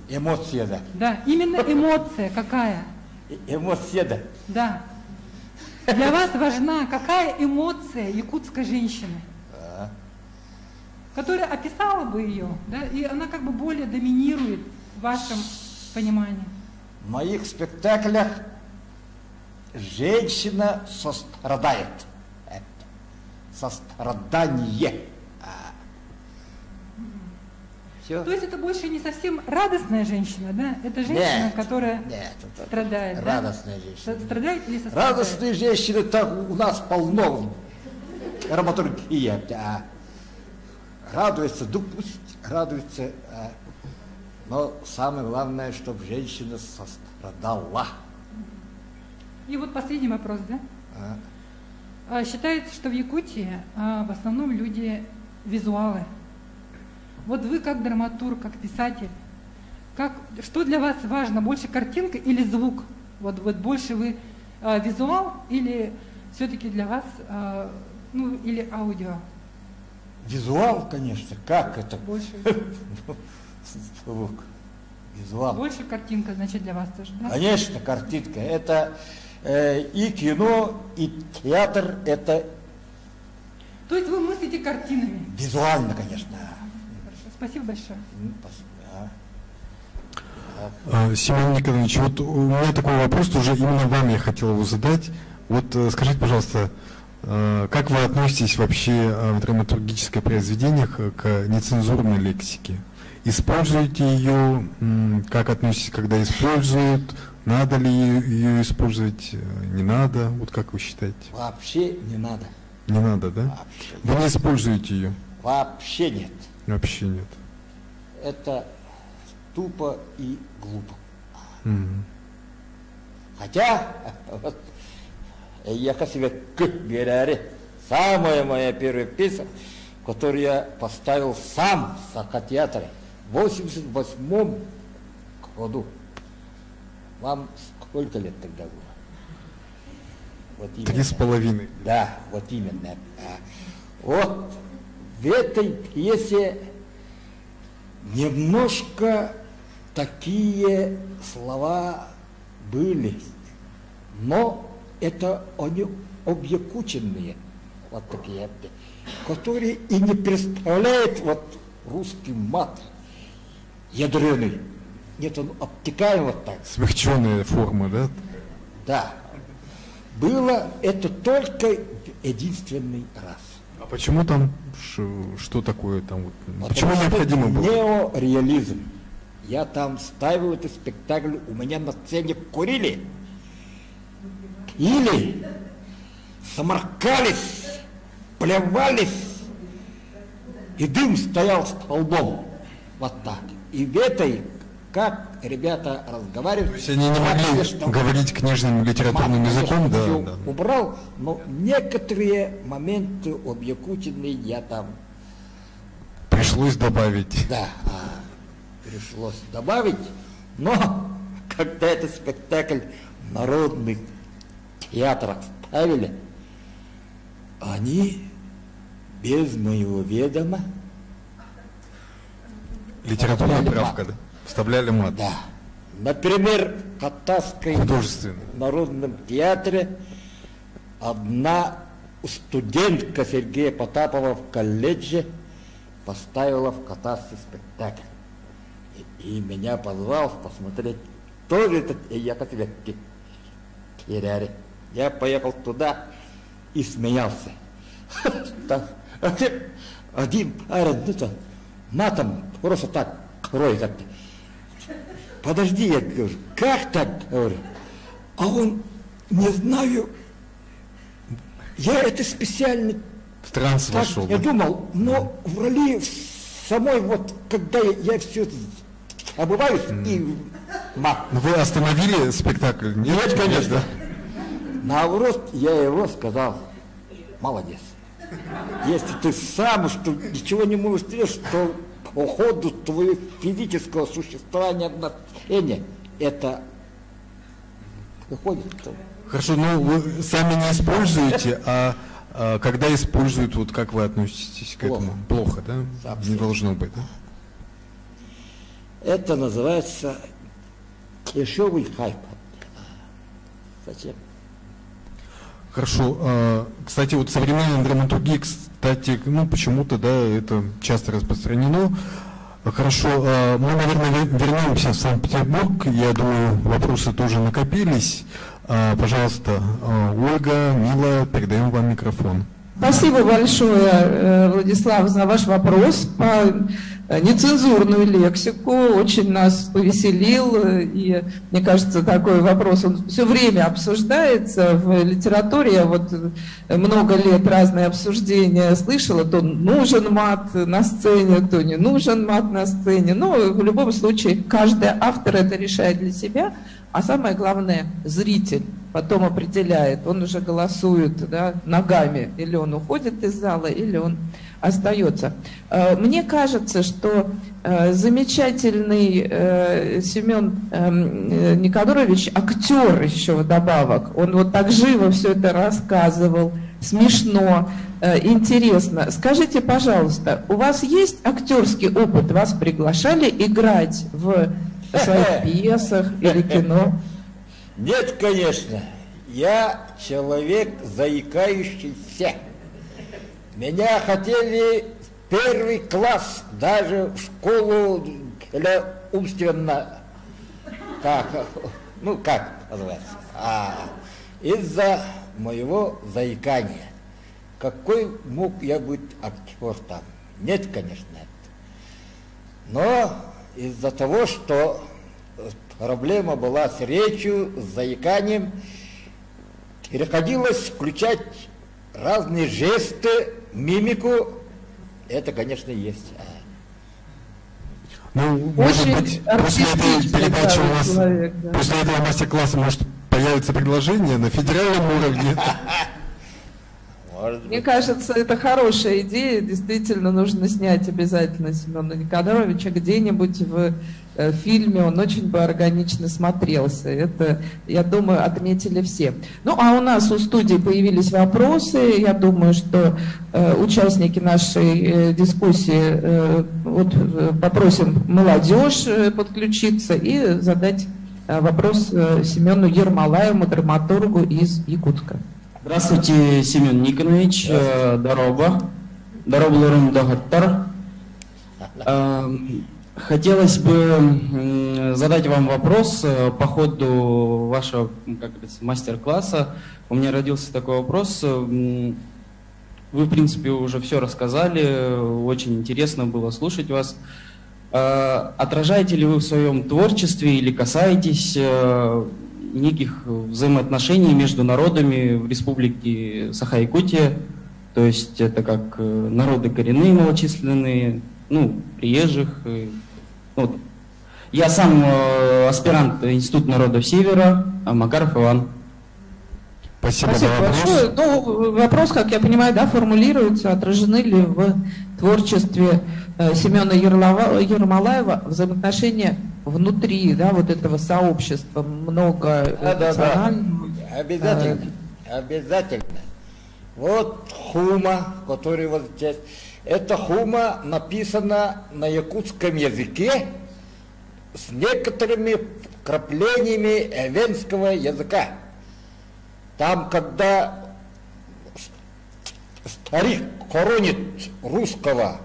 Эмоция, да. Да, именно эмоция какая? Эмоция, да. Да. Для вас важна какая эмоция якутской женщины? Которая описала бы ее, да, и она как бы более доминирует в вашем понимании? В моих спектаклях женщина сострадает. Это сострадание. Все. То есть это больше не совсем радостная женщина, да? Это женщина, которая страдает, да? Радостная женщина. Страдает или сострадает? Радостные женщины так у нас полно. Драматургия. Радуется, да пусть радуется. Но самое главное, чтобы женщина сострадала. И вот последний вопрос, да? Считается, что в Якутии в основном люди визуалы. Вот вы как драматург, как писатель, что для вас важно, больше картинка или звук? Вот больше вы визуал или все-таки для вас, или аудио? Визуал, конечно, как это? Больше. Звук. Визуал. Больше картинка, значит, для вас тоже, да? Конечно, картинка. Это и кино, и театр, это... То есть вы мыслите картинами? Визуально, конечно. Спасибо большое. Семен Николаевич, вот у меня такой вопрос, уже именно вам я хотел его задать. Вот скажите, пожалуйста, как вы относитесь вообще в драматургических произведениях к нецензурной лексике? Используете ее? Как относитесь, когда используют? Надо ли ее использовать? Не надо? Вот как вы считаете? Вообще не надо. Не надо, да? Вообще. Вы не используете ее? Вообще нет. Вообще нет. Это тупо и глупо. Mm-hmm. Хотя, вот, я себе говорю, самая моя первая песня, которую я поставил сам в Сахатеатре в 1988 году. Вам сколько лет тогда было? Вот 3,5. Да, вот именно. Вот в этой пьесе немножко такие слова были, но это они объякученные, вот такие, которые и не представляют вот русский мат ядреный. Нет, он обтекаем вот так. Смягченная форма, да? Да. Было это только единственный раз. А почему там, что такое там? Вот, почему необходимо было? Неореализм. Я там ставил этот спектакль, у меня на сцене курили, пили, сморкались, плевались, и дым стоял столбом. Вот так. И в этой, как ребята разговаривают... То есть они не могли говорить книжным литературным языком, да? Убрал, но некоторые моменты объякученные я там... Пришлось добавить. Да, пришлось добавить, но когда этот спектакль народных театров ставили, они без моего ведома... Литературная правка, да? Вставляли мат. Да. Например, в Катасской народном театре одна студентка Сергея Потапова в колледже поставила в Катаске спектакль. И меня позвал посмотреть тоже этот Якотовский теряре. Я поехал туда и смеялся. Один парень матом просто так кроет. Подожди, я говорю, как так? Говорю. А он, не знаю, я это специально так вошел, не думал, но в роли самой, вот, когда я все обуваюсь и мат. Вы остановили спектакль? Нет, конечно. Наоборот, я его сказал, молодец. Если ты сам, что ничего не можешь делать, что по ходу твоего физического существования на сцене, это выходит. Хорошо, но вы сами не используете, а когда используют, вот как вы относитесь к этому? Плохо, да? Абсолютно. Не должно быть, да? Это называется дешевый хайп. Зачем? Хорошо. Кстати, вот современная драматургия, кстати, почему-то, да, это часто распространено. Хорошо, мы, наверное, вернемся в Санкт-Петербург. Я думаю, вопросы тоже накопились. Пожалуйста, Ольга, Мила, передаем вам микрофон. Спасибо большое, Владислав, за ваш вопрос. Нецензурную лексику, очень нас повеселил, и мне кажется, такой вопрос, он все время обсуждается в литературе. Я вот много лет разные обсуждения слышала, то нужен мат на сцене, то не нужен мат на сцене, но в любом случае каждый автор это решает для себя, а самое главное, зритель потом определяет, он уже голосует, да, ногами, или он уходит из зала, или он остается. Мне кажется, что замечательный Семен Никонорович, актер еще вдобавок, он вот так живо все это рассказывал, смешно, интересно. Скажите, пожалуйста, у вас есть актерский опыт? Вас приглашали играть в своих пьесах или кино? Нет, конечно. Я человек заикающийся. Меня хотели в первый класс, даже в школу для умственно, как называется, из-за моего заикания. Какой мог я быть актер там? Нет, конечно, нет. Но из-за того, что проблема была с речью, с заиканием, приходилось включать разные жесты, мимику. Это, конечно, есть. Ну, может быть, после этой передачи у вас, человек, да. После этого мастер-класса, может, появится предложение на федеральном уровне? Мне кажется, это хорошая идея. Действительно, нужно снять обязательно Семена Никоноровича где-нибудь в фильме. Он очень бы органично смотрелся. Это, я думаю, отметили все. Ну, а у нас у студии появились вопросы. Я думаю, что участники нашей дискуссии попросим молодежь подключиться и задать вопрос Семену Ермолаеву, драматургу из Якутска. Здравствуйте, Семен Никонович. Здорово. Здорово, хотелось бы задать вам вопрос по ходу вашего, как говорится, мастер-класса. У меня родился такой вопрос. Вы, в принципе, уже все рассказали. Очень интересно было слушать вас. Отражаете ли вы в своем творчестве или касаетесь неких взаимоотношений между народами в республике Саха-Якутия, то есть это как народы коренные, малочисленные, ну, приезжих. Вот. Я сам аспирант Института народов Севера, Макаров Иван. Спасибо большое. Ну, вопрос, как я понимаю, да, формулируется, отражены ли в творчестве Семена Ермолаева взаимоотношения внутри, да, вот этого сообщества многонационального. Да. Обязательно, обязательно. Вот хума, который вот здесь. Эта хума написана на якутском языке с некоторыми вкраплениями эвенского языка. Там, когда старик хоронит русского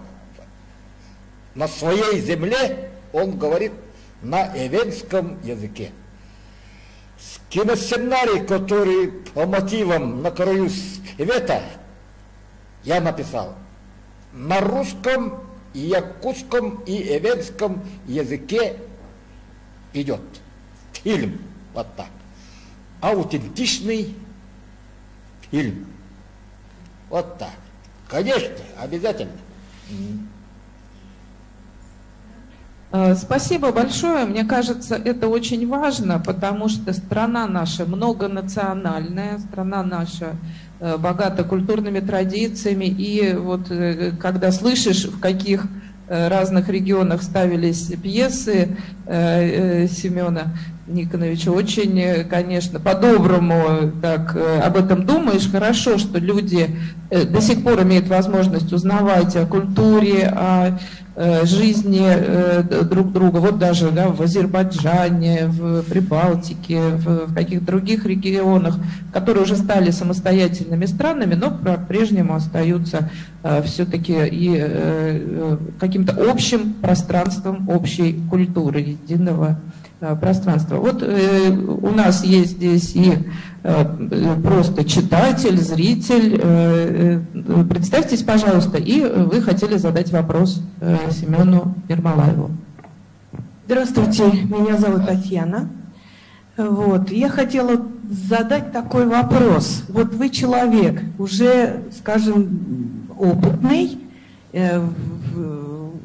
на своей земле, он говорит на эвенском языке. Киносценарий, который по мотивам «На краю света» я написал на русском, якутском и эвенском языке идет. Фильм вот так. Аутентичный фильм. Вот так. Конечно, обязательно. Спасибо большое. Мне кажется, это очень важно, потому что страна наша многонациональная, страна наша богата культурными традициями. И вот когда слышишь, в каких разных регионах ставились пьесы Семена Никоновича, очень, конечно, по-доброму так об этом думаешь. Хорошо, что люди до сих пор имеют возможность узнавать о культуре, о жизни друг друга, вот даже да, в Азербайджане, в Прибалтике, в каких-то других регионах, которые уже стали самостоятельными странами, но по-прежнему остаются все-таки и каким-то общим пространством, общей культуры, единого пространства. Вот у нас есть здесь и просто читатель, зритель. Представьтесь, пожалуйста, и вы хотели задать вопрос Семену Ермолаеву. Здравствуйте, меня зовут Татьяна. Вот. Я хотела задать такой вопрос. Вот вы человек уже, скажем, опытный,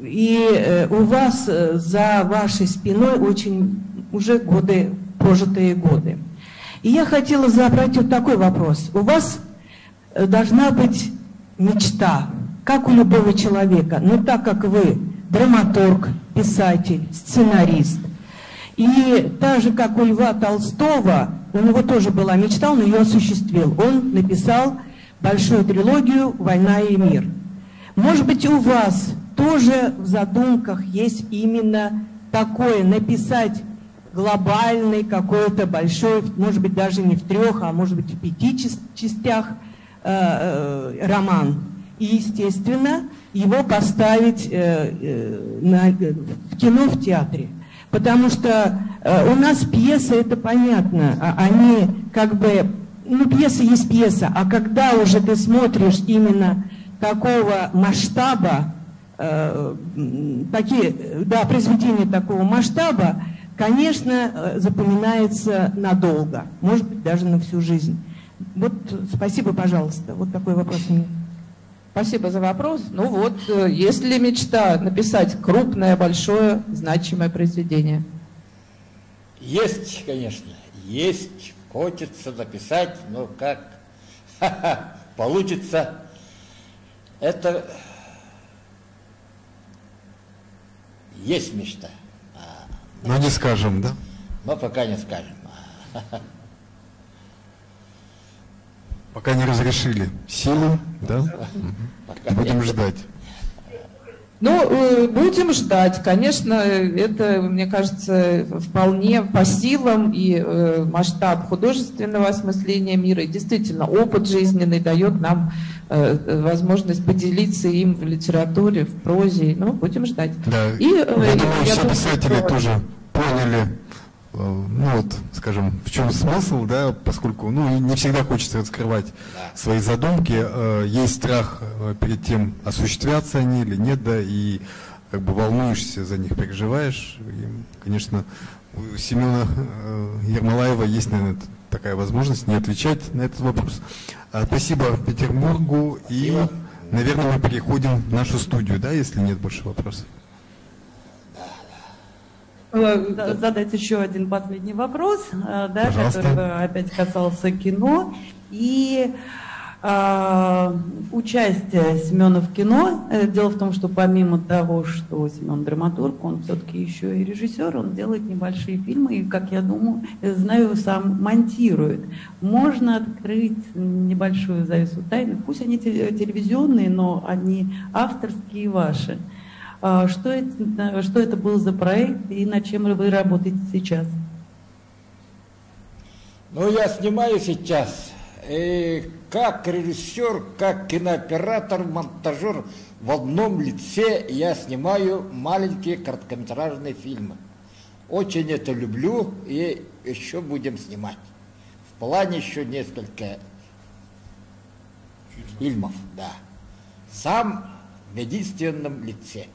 и у вас за вашей спиной очень уже годы, прожитые годы. И я хотела задать вот такой вопрос. У вас должна быть мечта, как у любого человека, но так как вы драматург, писатель, сценарист, и так же, как у Льва Толстого, у него тоже была мечта, он ее осуществил. Он написал большую трилогию «Война и мир». Может быть, у вас тоже в задумках есть именно такое, написать глобальный какой-то большой, может быть, даже не в 3, а может быть, в 5 частях роман. И, естественно, его поставить в кино, в театре. Потому что у нас пьесы, это понятно, они как бы, ну, пьеса есть пьеса, а когда уже ты смотришь именно такого масштаба, произведения такого масштаба, конечно, запоминается надолго, может быть, даже на всю жизнь. Вот, спасибо, пожалуйста. Вот такой вопрос у меня. Спасибо за вопрос. Ну вот, есть ли мечта написать крупное, большое, значимое произведение? Есть, конечно, есть. Хочется написать, но как получится, это есть мечта. Но не скажем, да? Но пока не скажем. Пока не разрешили силу, да? Будем ждать. Ну, будем ждать. Конечно, это, мне кажется, вполне по силам и масштаб художественного осмысления мира. И действительно, опыт жизненный дает нам возможность поделиться им в литературе, в прозе. Ну, будем ждать. Да. И, я думаю, все писатели тоже поняли, ну вот, скажем, в чем смысл, да, поскольку, ну, не всегда хочется раскрывать свои задумки, есть страх перед тем, осуществятся они или нет, да, и как бы волнуешься за них, переживаешь. И, конечно, у Семена Ермолаева есть, наверное, такая возможность не отвечать на этот вопрос. Спасибо Петербургу, и, наверное, мы переходим в нашу студию, да, если нет больше вопросов. Задать еще один последний вопрос, да, который опять касался кино и участие Семена в кино. Дело в том, что помимо того, что Семен драматург, он все-таки еще и режиссер, он делает небольшие фильмы и, как я думаю, знаю, сам монтирует. Можно открыть небольшую завесу тайны, пусть они телевизионные, но они авторские и ваши. Что это был за проект и над чем вы работаете сейчас? Ну, я снимаю сейчас как режиссер, как кинооператор, монтажер. В одном лице я снимаю маленькие короткометражные фильмы. Очень это люблю и еще будем снимать. В плане еще несколько фильмов, да. Сам в единственном лице.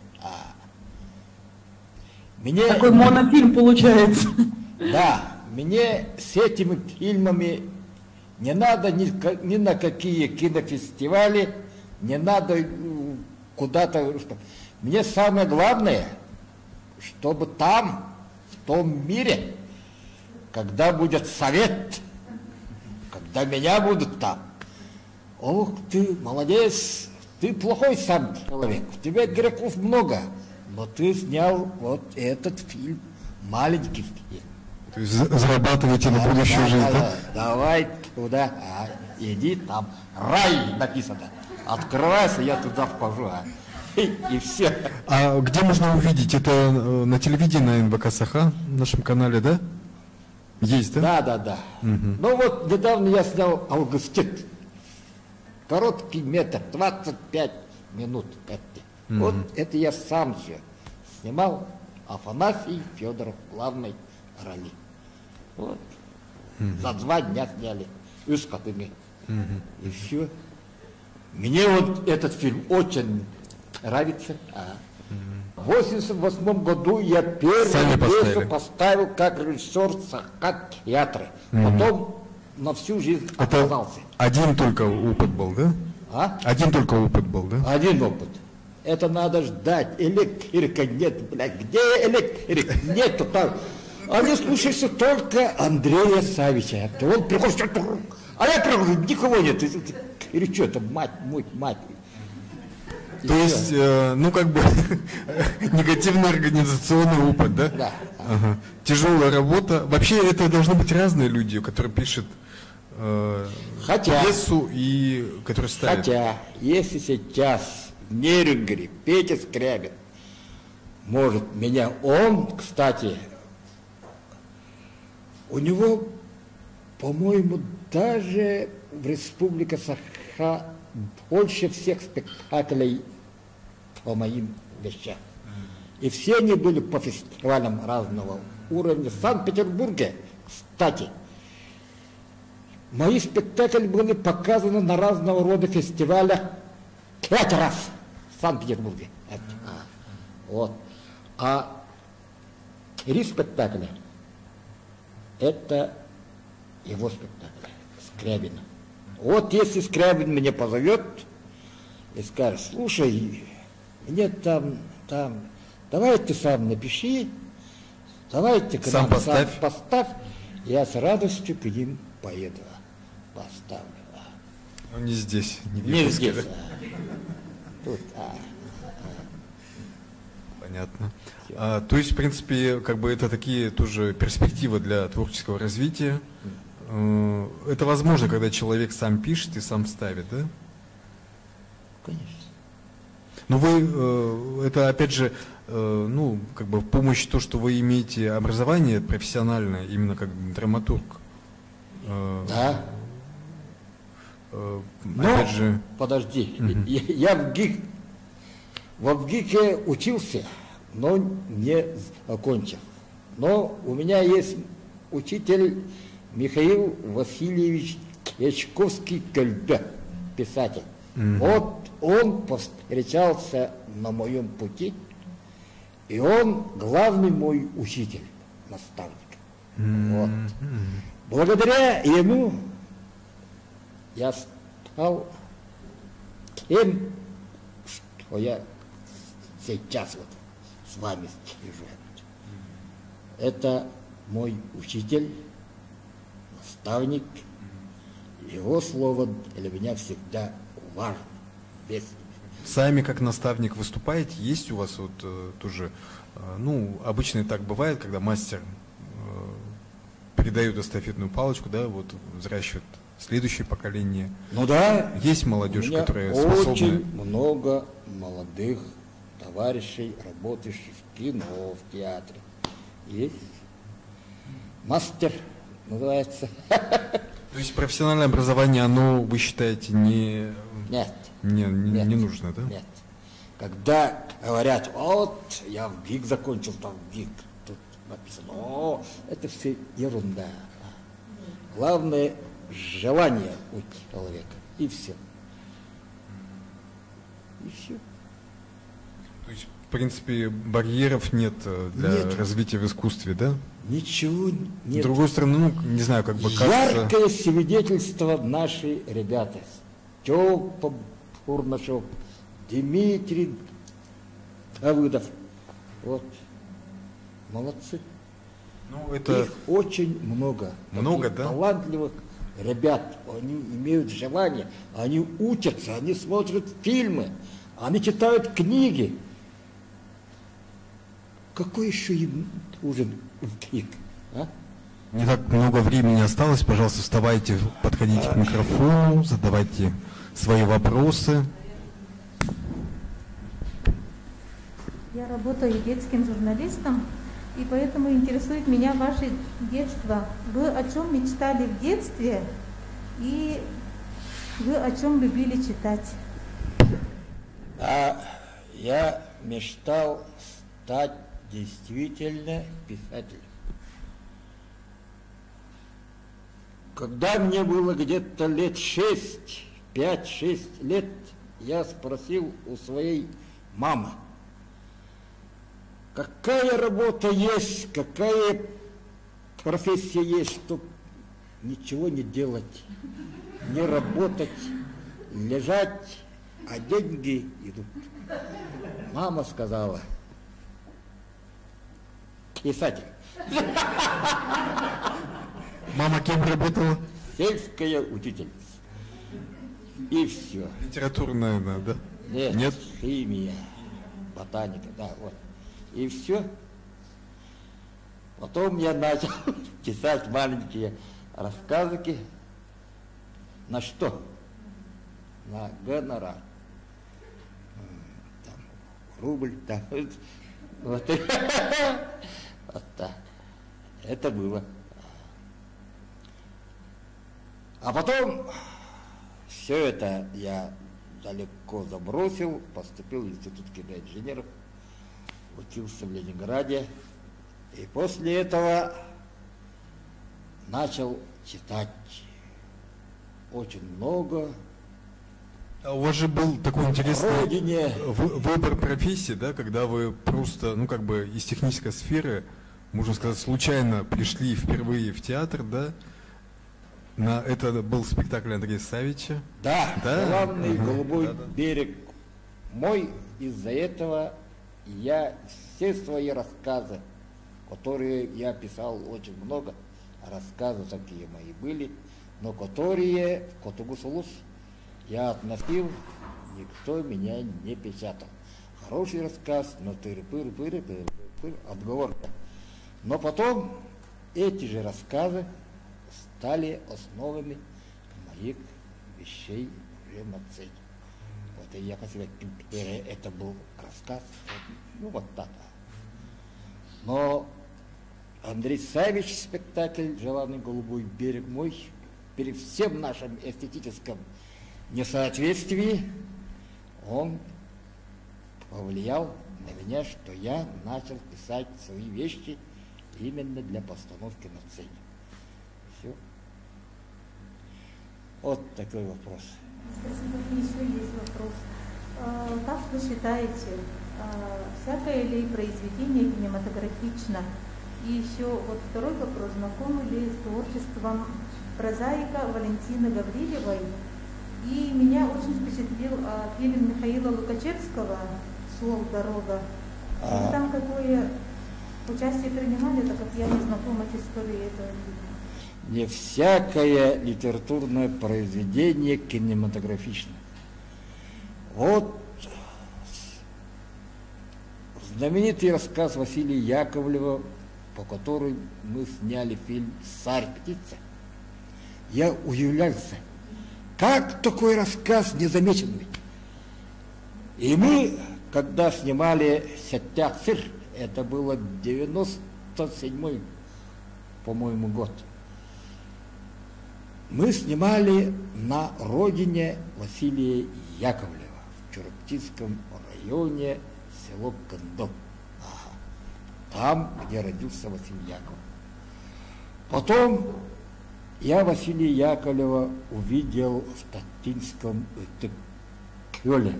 Мне, такой монофильм получается. Да, мне с этими фильмами не надо ни на какие кинофестивали, не надо куда-то. Мне самое главное, чтобы там, в том мире, когда будет совет, когда меня будут там, ох ты, молодец, ты плохой сам человек, в тебе грехов много, но ты снял вот этот фильм, маленький фильм. То есть зарабатываете на будущую жизнь, да? Давай туда, иди, там рай написано. Открывайся, я туда вхожу. И все. А где можно увидеть? Это на телевидении, на НВК Саха, в нашем канале, да? Есть, да? Да. Ну вот, недавно я снял «Августит». Короткий метр, 25 минут. Вот это я сам все снимал. Афанасий Федоров в главной роли. Вот. За 2 дня сняли. И с котами. И все. Мне вот этот фильм очень нравится. В 1988 году я первую пьесу поставил как режиссер Саха театра. Потом на всю жизнь отказался. Один только опыт был, да? Один только опыт был, да? Один опыт. Это надо ждать. Электрика нет, блядь. Где электрик? Нету там. Они слушаются только Андрея Савича. Он приходит, а я прихожу, никого нет. Или что это, мать. То есть, ну как бы, негативный организационный опыт, да? Да. Ага. Тяжелая работа. Вообще это должны быть разные люди, которые пишут пьесу и которые ставят. Хотя, если сейчас в Нерюнгере Петя Скрябин может меня, он, кстати, у него, по-моему, даже в Республике Саха больше всех спектаклей по моим вещам. И все они были по фестивалям разного уровня. В Санкт-Петербурге, кстати, мои спектакли были показаны на разного рода фестивалях 5 раз в Санкт-Петербурге. Вот. А 3 спектакля — это его спектакли, Скрябина. Вот если Скрябин меня позовет и скажет: слушай, мне там, давай ты сам напиши, давайте к нам сам поставь, я с радостью к ним поеду, поставлю. Ну не здесь, не здесь. Тут, Понятно. То есть, в принципе, как бы это такие тоже перспективы для творческого развития. Это возможно, когда человек сам пишет и сам ставит, да? Конечно. Но вы, это опять же, ну, как бы в помощь то, что вы имеете образование профессиональное, именно как драматург. Да. Опять же... Подожди, я в ВГИКе учился, но не окончил. Но у меня есть учитель Михаил Васильевич Ячковский-Кольбе, писатель. Вот он повстречался на моем пути, и он главный мой учитель, наставник. Вот. Благодаря ему я стал тем, что я сейчас вот с вами сижу. Это мой учитель, наставник. Его слово для меня всегда важно. Сами как наставник выступаете? Есть у вас вот тоже, ну, обычно и так бывает, когда мастер передает эстафетную палочку, да, вот взращивает следующее поколение. Ну да. Есть молодежь, у меня которая способна. Очень много молодых товарищей, работающих в кино, в театре. Есть. Мастер называется. То есть профессиональное образование, оно, вы считаете, не нужно, да? Нет. Когда говорят: вот я в ГИК закончил, там ГИК, тут написано, о, это все ерунда. Главное желание у человека, и все. И все. То есть, в принципе, барьеров нет для развития в искусстве, да? Ничего нет. С другой стороны, ну, не знаю, как бы кажется... Яркое свидетельство наши ребята. Степа Бурнашев, Дмитрий Давыдов. Вот. Молодцы. Ну, это... Их очень много. Много, да? Талантливых ребят. Они имеют желание, они учатся, они смотрят фильмы, они читают книги. Какой еще им нужен книг? А? Не так много времени осталось. Пожалуйста, вставайте, подходите к микрофону, задавайте свои вопросы. работаю детским журналистом, и поэтому интересует меня ваше детство. Вы о чем мечтали в детстве и вы о чем любили читать? Я мечтал стать действительно писателем. Когда мне было где-то лет 5-6 лет, я спросил у своей мамы, какая работа есть, какая профессия есть, чтобы ничего не делать, не работать, лежать, а деньги идут. Мама сказала, писатель. Мама кем работала? Сельская учительница. И все. Литературная, да? Нет. Химия, ботаника, да, вот. И все. Потом я начал писать маленькие рассказики. На что? На гонорар. Там, рубль, там. Вот. Вот так. Это было. А потом все это я далеко забросил, поступил в институт киноинженеров, учился в Ленинграде, и после этого начал читать очень много. А у вас же был такой интересный выбор профессии, да, когда вы просто, ну как бы из технической сферы, можно сказать, случайно пришли впервые в театр, да? Это был спектакль Андрея Савича. Да, главный «Голубой берег» мой. Из-за этого я все свои рассказы, которые я писал очень много, рассказы такие мои были, но которые в Котугус-Улус я относил, никто меня не печатал. Хороший рассказ, но тыры-пыры-пыры, отговорка. Но потом эти же рассказы стали основами моих вещей уже на сцене. Вот и я хотел, это был рассказ, ну вот так. Но Андрей Савич спектакль «Желанный голубой берег мой» перед всем нашим эстетическим несоответствии, он повлиял на меня, что я начал писать свои вещи именно для постановки на сцене. Все. Вот такой вопрос. Спасибо. Еще есть вопрос. Как вы считаете, всякое ли произведение кинематографично? И еще вот второй вопрос. Знакомы ли с творчеством прозаика Валентины Гаврилевой? И меня очень впечатлил фильм Михаила Лукачевского «Сол, дорога». Вы там какое участие принимали, так как я не знакома с историей этого фильма? Не всякое литературное произведение кинематографично. Вот знаменитый рассказ Василия Яковлева, по которому мы сняли фильм «Царь-птица». Я удивлялся, как такой рассказ не замечен ведь. И мы, когда снимали «Сеттяк-сыр», это было 97-й, по-моему, год, мы снимали на родине Василия Яковлева, в Чураптинском районе, село Кандо. Там, где родился Василий Яковлев. Потом я Василия Яковлева увидел в Татинском Кёле,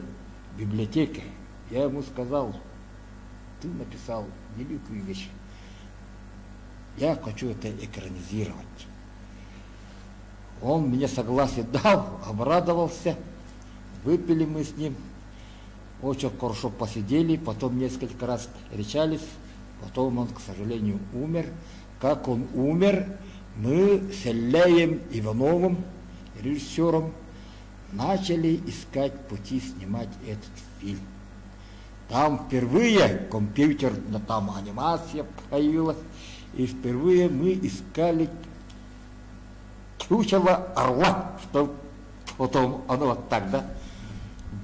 в библиотеке. Я ему сказал, ты написал великую вещь. Я хочу это экранизировать. Он мне согласие дал, обрадовался. Выпили мы с ним. Очень хорошо посидели, потом несколько раз встречались. Потом он, к сожалению, умер. Как он умер, мы с Ильей Ивановым, режиссером, начали искать пути снимать этот фильм. Там впервые компьютерная там анимация появилась, и впервые мы искали чучело орла, что потом оно вот так, да.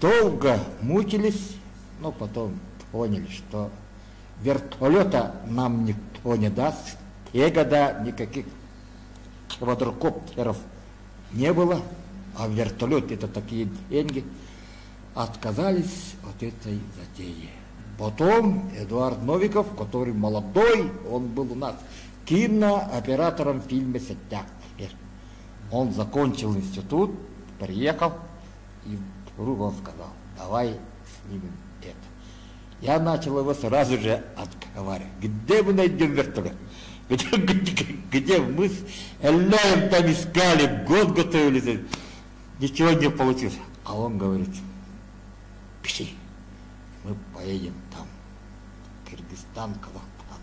Долго мучились, но потом поняли, что вертолета нам никто не даст, те года никаких квадрокоптеров не было, а вертолет это такие деньги, отказались от этой затеи. Потом Эдуард Новиков, который молодой, он был у нас кинооператором в фильме «Сеттяк». Он закончил институт, приехал, и вдруг он сказал, давай снимем это. Я начал его сразу же отговаривать. Где мы найдем вертолет? Где мы с Элляем там искали, год готовились, ничего не получилось. А он говорит, пиши, мы поедем там, Кыргызстан, Казахстан,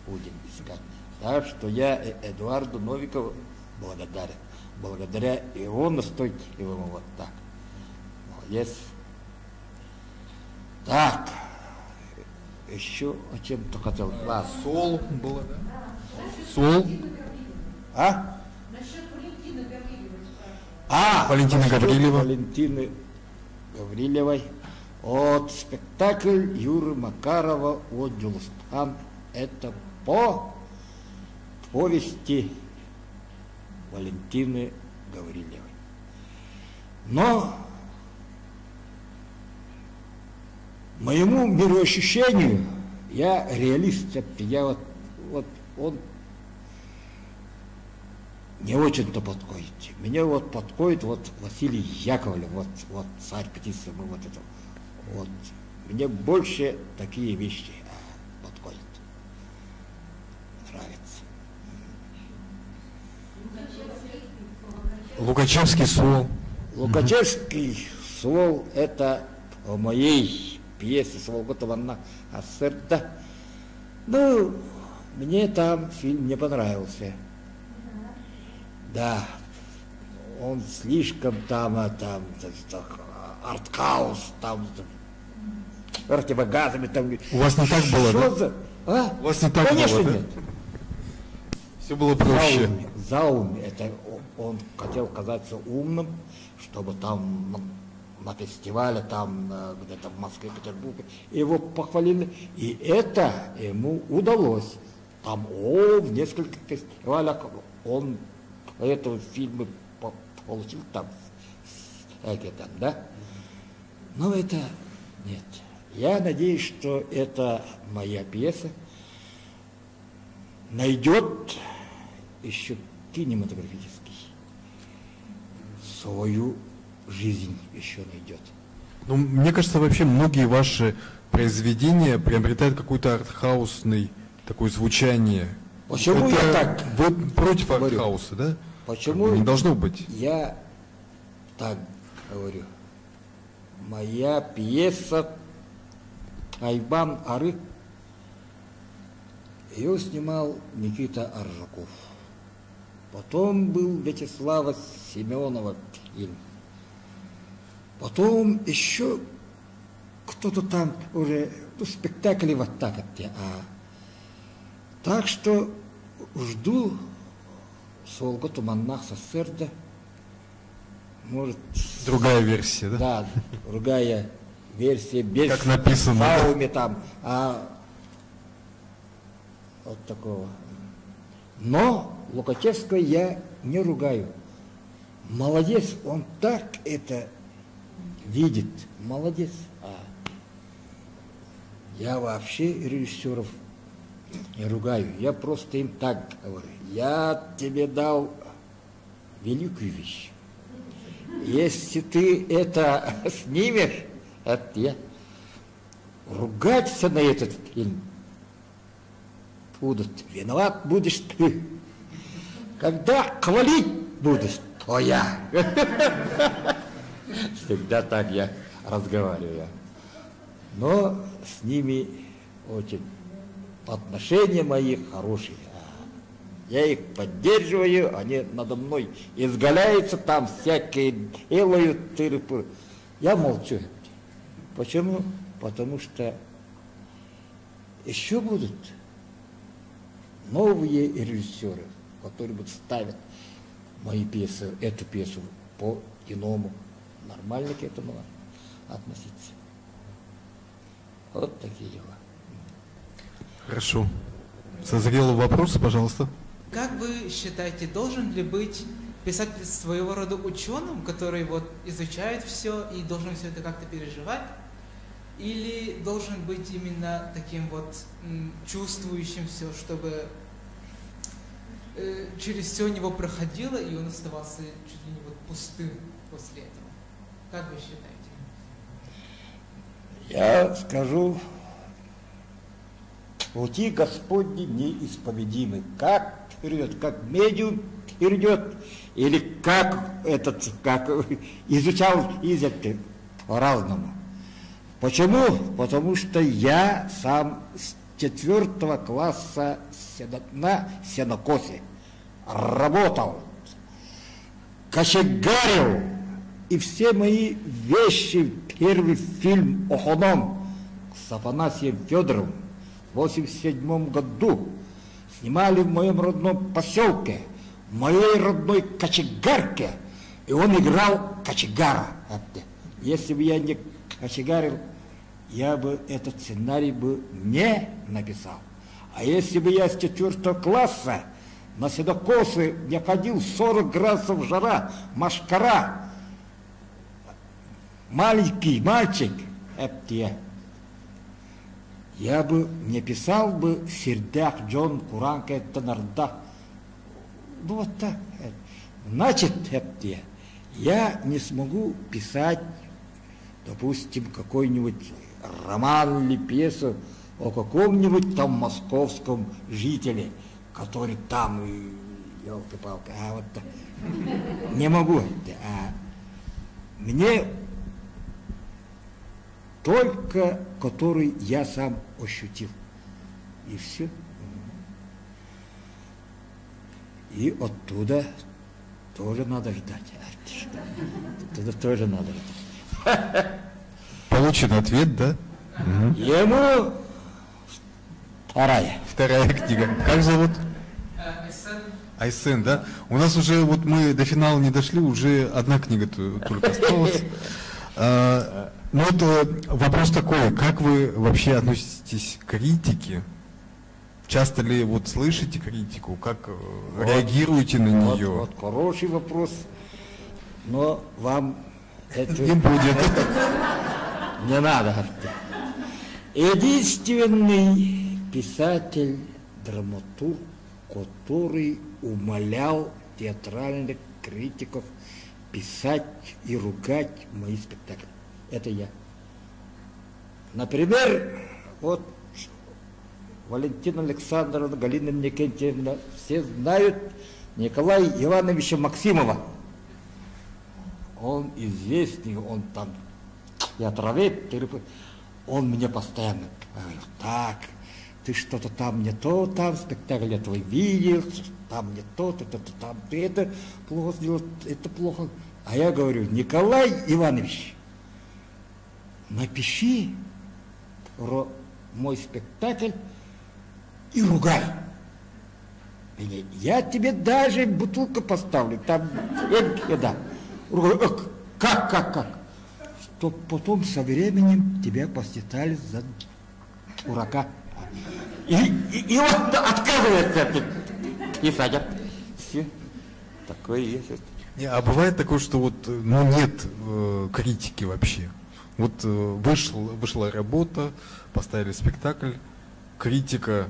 будем искать. Так что я Эдуарду Новикову благодарен. Благодаря его настойчивому вот так. Молодец. Так, еще о чем-то хотел. Ладно. Сол было, да? Сол. А? Валентина Гаврилева. Валентины Гаврилевой. От спектакль Юры Макарова «О Дюлстан». Это по повести Валентины Гаврилевой. Но моему мироощущению, я реалист, я вот он не очень-то подходит. Меня вот подходит вот Василий Яковлев, вот царь птицы, вот это. Вот. Мне больше такие вещи подходят. Нравится. Лукачевский сол. Лукачевский сол это о моей пьесе «Сволготова Ассерда». Ну, мне там фильм не понравился. Да, он слишком там артхаус, там противогазами там. У вас не так было, да? У вас не так Конечно, было, да? нет. Все было проще. Заум, это он хотел казаться умным, чтобы там на фестивале, там где-то в Москве, Петербурге, его похвалили, и это ему удалось. Там в нескольких фестивалях он этого фильма получил там, да? Но это нет. Я надеюсь, что это моя пьеса найдет еще кинематографический свою жизнь еще найдет. Ну, мне кажется, вообще многие ваши произведения приобретают какой-то артхаусный такое звучание. Почему это я так? Вы против артхауса, да? Почему? Не должно быть. Я так говорю. Моя пьеса «Айбан Ары», ее снимал Никита Аржаков. Потом был Вячеслава Семенова фильм. Потом еще кто-то там уже, спектакли вот так вот. Так что жду «Солго Туманнах Сассерда». Может... Другая версия, да? Да, другая версия, без как написано, фауми там, вот такого. Но Лукачевского я не ругаю. Молодец, он так это видит. Молодец. Я вообще режиссеров не ругаю. Я просто им так говорю. Я тебе дал великую вещь. Если ты это снимешь, это я. Ругаться на этот фильм будут. Виноват будешь ты. Когда хвалить будешь, то я. Всегда так я разговариваю. Но с ними очень отношения мои хорошие. Я их поддерживаю, они надо мной изгаляются, там всякие делают тыры-пыры. Я молчу. Почему? Потому что еще будут новые режиссеры, которые будут ставить мои пьесы, эту пьесу по-иному. Нормально к этому относиться. Вот такие дела. Хорошо. Созрел вопрос, пожалуйста. Как вы считаете, должен ли быть писатель своего рода ученым, который вот изучает все и должен все это как-то переживать? Или должен быть именно таким вот чувствующим все, чтобы через все у него проходило, и он оставался чуть ли не вот пустым после этого? Как вы считаете? Я скажу, пути Господни неисповедимы. Как вперед, как медиум вперед, или как изучал изредка по-разному. Почему? Потому что я сам с 4 класса на сенокосе работал, кочегарил, и все мои вещи, первый фильм «Охоном» с Афанасием Федоровым в 1987 году снимали в моем родном поселке, в моей родной кочегарке, и он играл кочегара. Если бы я не кочегарил, я бы этот сценарий бы не написал. А если бы я с 4 класса на сенокосы не ходил, 40 градусов жара, машкара, маленький мальчик, я бы не писал бы «Сердях Джон Куранка Танарда». Ну вот так. Значит, я не смогу писать, допустим, какой-нибудь роман или пьесу о каком-нибудь там московском жителе, который там, елки-палки, вот так. Не могу. Мне только который я сам ощутил. И все. И оттуда тоже надо ждать. Оттуда тоже надо ждать. Получен ответ, да? Ему вторая. Вторая книга. Как зовут? Айсен, да? У нас уже, вот мы до финала не дошли, уже одна книга только осталась. Ну вот вопрос такой, как вы вообще относитесь к критике? Часто ли вот слышите критику, как реагируете на нее? Вот хороший вопрос, но вам это не будет. Не надо. Единственный писатель, драматург, который умолял театральных критиков писать и ругать мои спектакли. Это я. Например, вот Валентина Александровна, Галина Никентьевна, все знают Николая Ивановича Максимова. Он известный, он там театровед, он мне постоянно говорил: так, ты что-то там не то, там спектакль я твой видел, там не то, там ты это плохо сделал, это плохо. А я говорю: Николай Иванович, напиши про мой спектакль и ругай. Я тебе даже бутылку поставлю, там, да. Как? Чтоб потом со временем тебя посчитали за дурака. И он отказывается писать. Все. Такое есть. А бывает такое, что вот, нет критики вообще? Вот вышла работа, поставили спектакль, критика,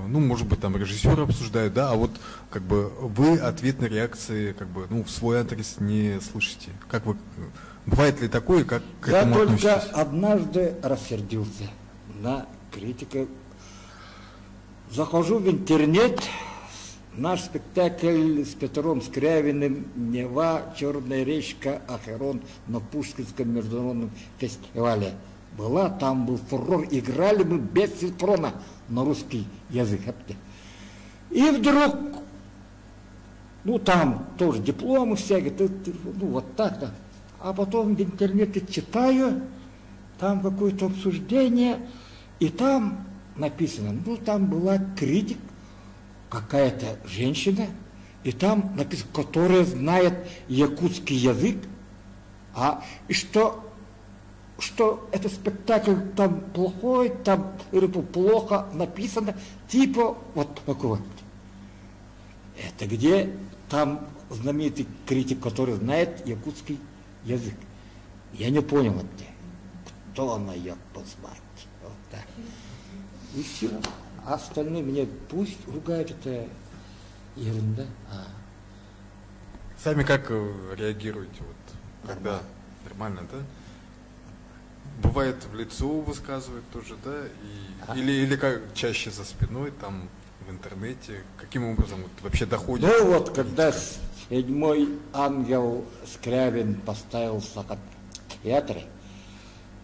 может быть, там режиссер обсуждают, да, а вот как бы вы ответной реакции в свой адрес не слышите. Как вы, бывает ли такое, как к этому относитесь? Я только однажды рассердился на критика. Захожу в интернет, наш спектакль с Петром Скрявиным «Нева, Черная речка, Ахерон» на Пушкинском международном фестивале была, там был фурор, играли мы без синхрона на русский язык. И вдруг, там тоже дипломы всякие, вот так-то. А потом в интернете читаю, там какое-то обсуждение, и там написано, там была критик, какая-то женщина, и там написано, которая знает якутский язык, и что что этот спектакль там плохой, там или плохо написано, типа вот такого. Это где там знаменитый критик, который знает якутский язык. Я не понял это. Кто она, я позвать? Вот так. И все. А остальные мне пусть ругают, это ерунда. Сами как реагируете, вот, когда нормально, да? Бывает в лицо высказывают тоже, да? Или как чаще за спиной, там, в интернете? Каким образом вот, вообще доходит? Ну вот, когда седьмой ангел Скрябин поставился в театре,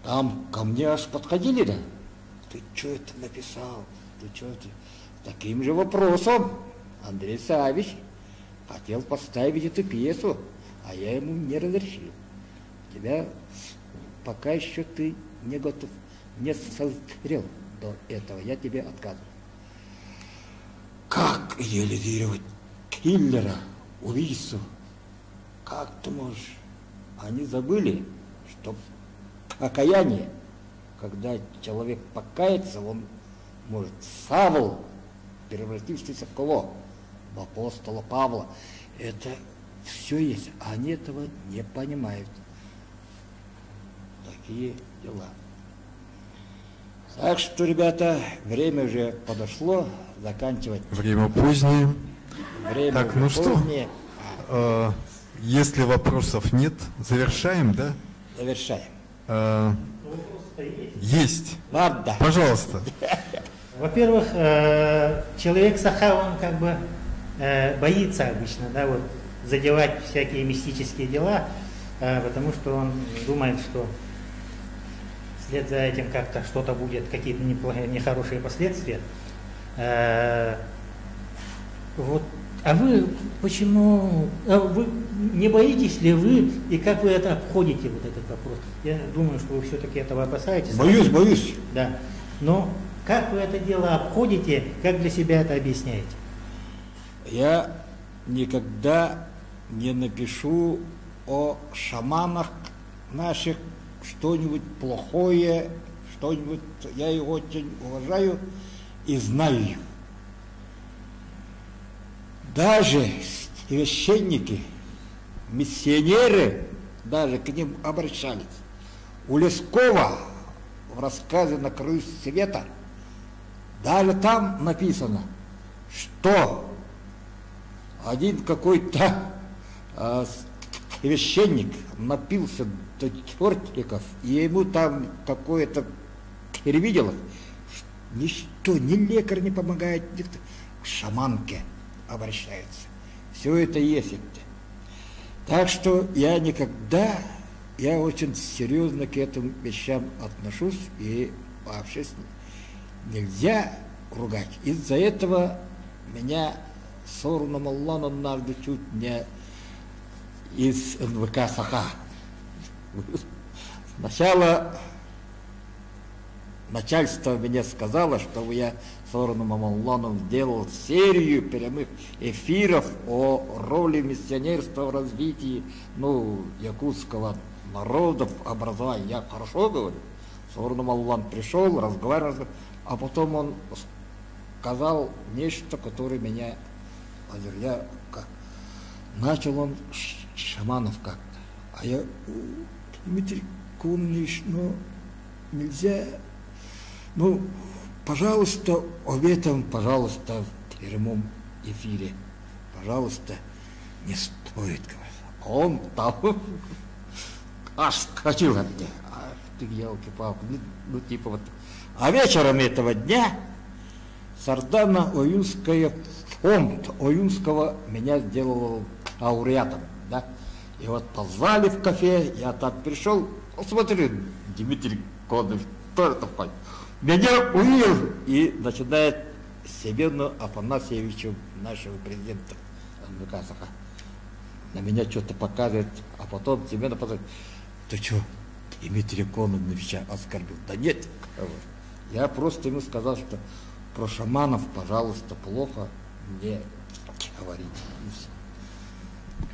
там ко мне аж подходили, да? Ты что это написал? Ты что это? Таким же вопросом Андрей Савич хотел поставить эту пьесу, а я ему не разрешил. Тебя пока еще ты не готов, не созрел до этого, я тебе отказываю. Как идеализировать киллера, убийцу? Как ты можешь? Они забыли, что покаяние, когда человек покается, он может Савл, превратившийся в кого? В апостола Павла. Это все есть, а они этого не понимают. Такие дела. Так что, ребята, время уже подошло заканчивать. Время позднее. Время так, ну позднее. Что? Если вопросов нет, завершаем, да? Завершаем. Есть. Ладно. Пожалуйста. Во-первых, человек Саха, он как бы боится обычно, да, вот, задевать всякие мистические дела, потому что он думает, что вслед за этим как-то что-то будет, какие-то нехорошие последствия. Вот. А вы почему, вы не боитесь ли вы, и как вы это обходите, вот этот вопрос? Я думаю, что вы все-таки этого опасаетесь. Боюсь. Да. Но как вы это дело обходите, как для себя это объясняете? Я никогда не напишу о шаманах наших что-нибудь плохое, что-нибудь, я их очень уважаю и знаю их. Даже священники, миссионеры даже к ним обращались. У Лескова в рассказе «На краю света» даже там написано, что один какой-то священник напился до чертиков, и ему там какое-то перевидело, ничто, ни лекарь не помогает, никто, к шаманке обращаются. Все это есть. Так что я никогда, я очень серьезно к этим вещам отношусь, и вообще нельзя ругать. Из-за этого меня Сорна Маллан однажды чуть не из НВК Саха. Сначала начальство мне сказало, что я Сорном Малланом сделал серию прямых эфиров о роли миссионерства в развитии якутского народа, образования. Я хорошо говорю. Сорном Маллан пришел, разговаривал, а потом он сказал нечто, которое меня... Начал он шаманов как-то. А я, Дмитрий Кунович, нельзя... пожалуйста, об этом, пожалуйста, в прямом эфире, пожалуйста, не стоит говорить. А он там аж скочил от меня. Ах ты, елки-палки, типа вот. А вечером этого дня Сардано-Оюнская фонд Оюнского меня сделал лауреатом, да. И вот позвали в кафе, я там пришел, смотри, Дмитрий Конович, кто это понял? Меня увидел и начинает Семену Афанасьевичу, нашего президента НВК Саха, на меня что-то показывает, а потом Семен Афанасьевич, ты что, Дмитрия Коновича оскорбил? Да нет, я просто ему сказал, что про шаманов, пожалуйста, плохо не говорите.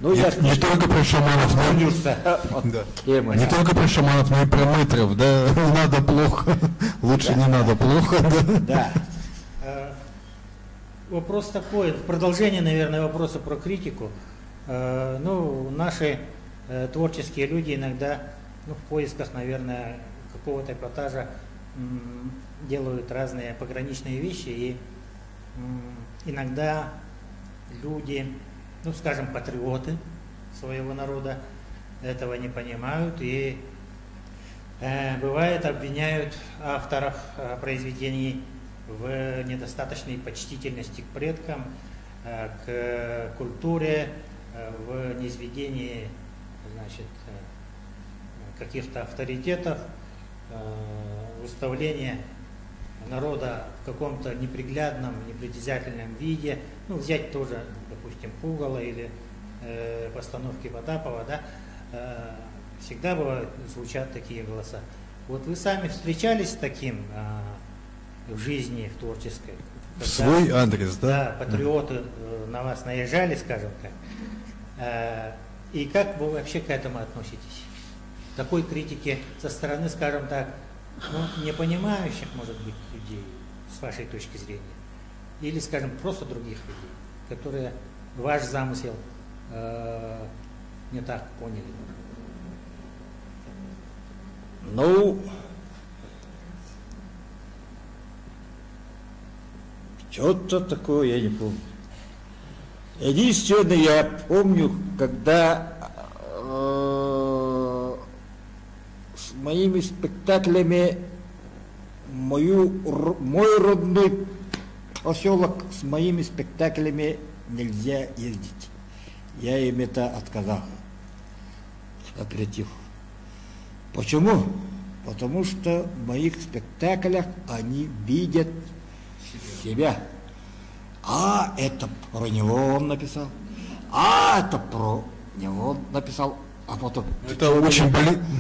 Ну, я не только про шаманов, не только про шаманов, но и про мэтров, да, надо плохо, лучше не надо плохо. Да. Вопрос такой, продолжение, наверное, вопроса про критику. Ну, наши творческие люди иногда, ну, в поисках, наверное, какого-то эпатажа делают разные пограничные вещи, и иногда люди, ну, скажем, патриоты своего народа этого не понимают и бывает обвиняют авторов произведений в недостаточной почтительности к предкам, к культуре, в низведении, значит, каких-то авторитетов, выставление народа в каком-то неприглядном, непритязательном виде. Ну, взять тоже, допустим, Пугало или постановки Потапова, да, всегда бывают, звучат такие голоса. Вот вы сами встречались с таким в жизни, в творческой? В свой адрес, да? Да, патриоты на вас наезжали, скажем так. И как вы вообще к этому относитесь? Такой критики со стороны, скажем так, ну, непонимающих, может быть, людей, с вашей точки зрения, или, скажем, просто других людей, которые ваш замысел не так поняли? Ну, что-то такое я не помню. Единственное, я помню, когда с моими спектаклями мой родной поселок с моими спектаклями нельзя ездить. Я им это отказал, запретил. Почему? Потому что в моих спектаклях они видят себя. А это про него он написал, а это про него он написал, а потом... Это очень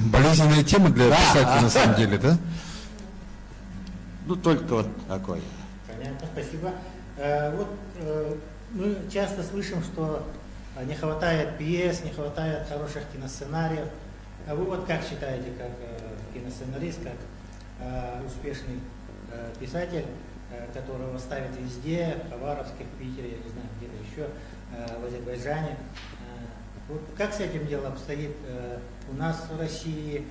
болезненная тема для писателя, на самом деле, да? Ну, только вот такое. Понятно, спасибо. Вот мы часто слышим, что не хватает пьес, не хватает хороших киносценариев. А вы вот как считаете, как киносценарист, как успешный писатель, которого ставят везде, в Хабаровске, в Питере, я не знаю, где-то еще, в Азербайджане. Вот как с этим делом обстоит у нас в России,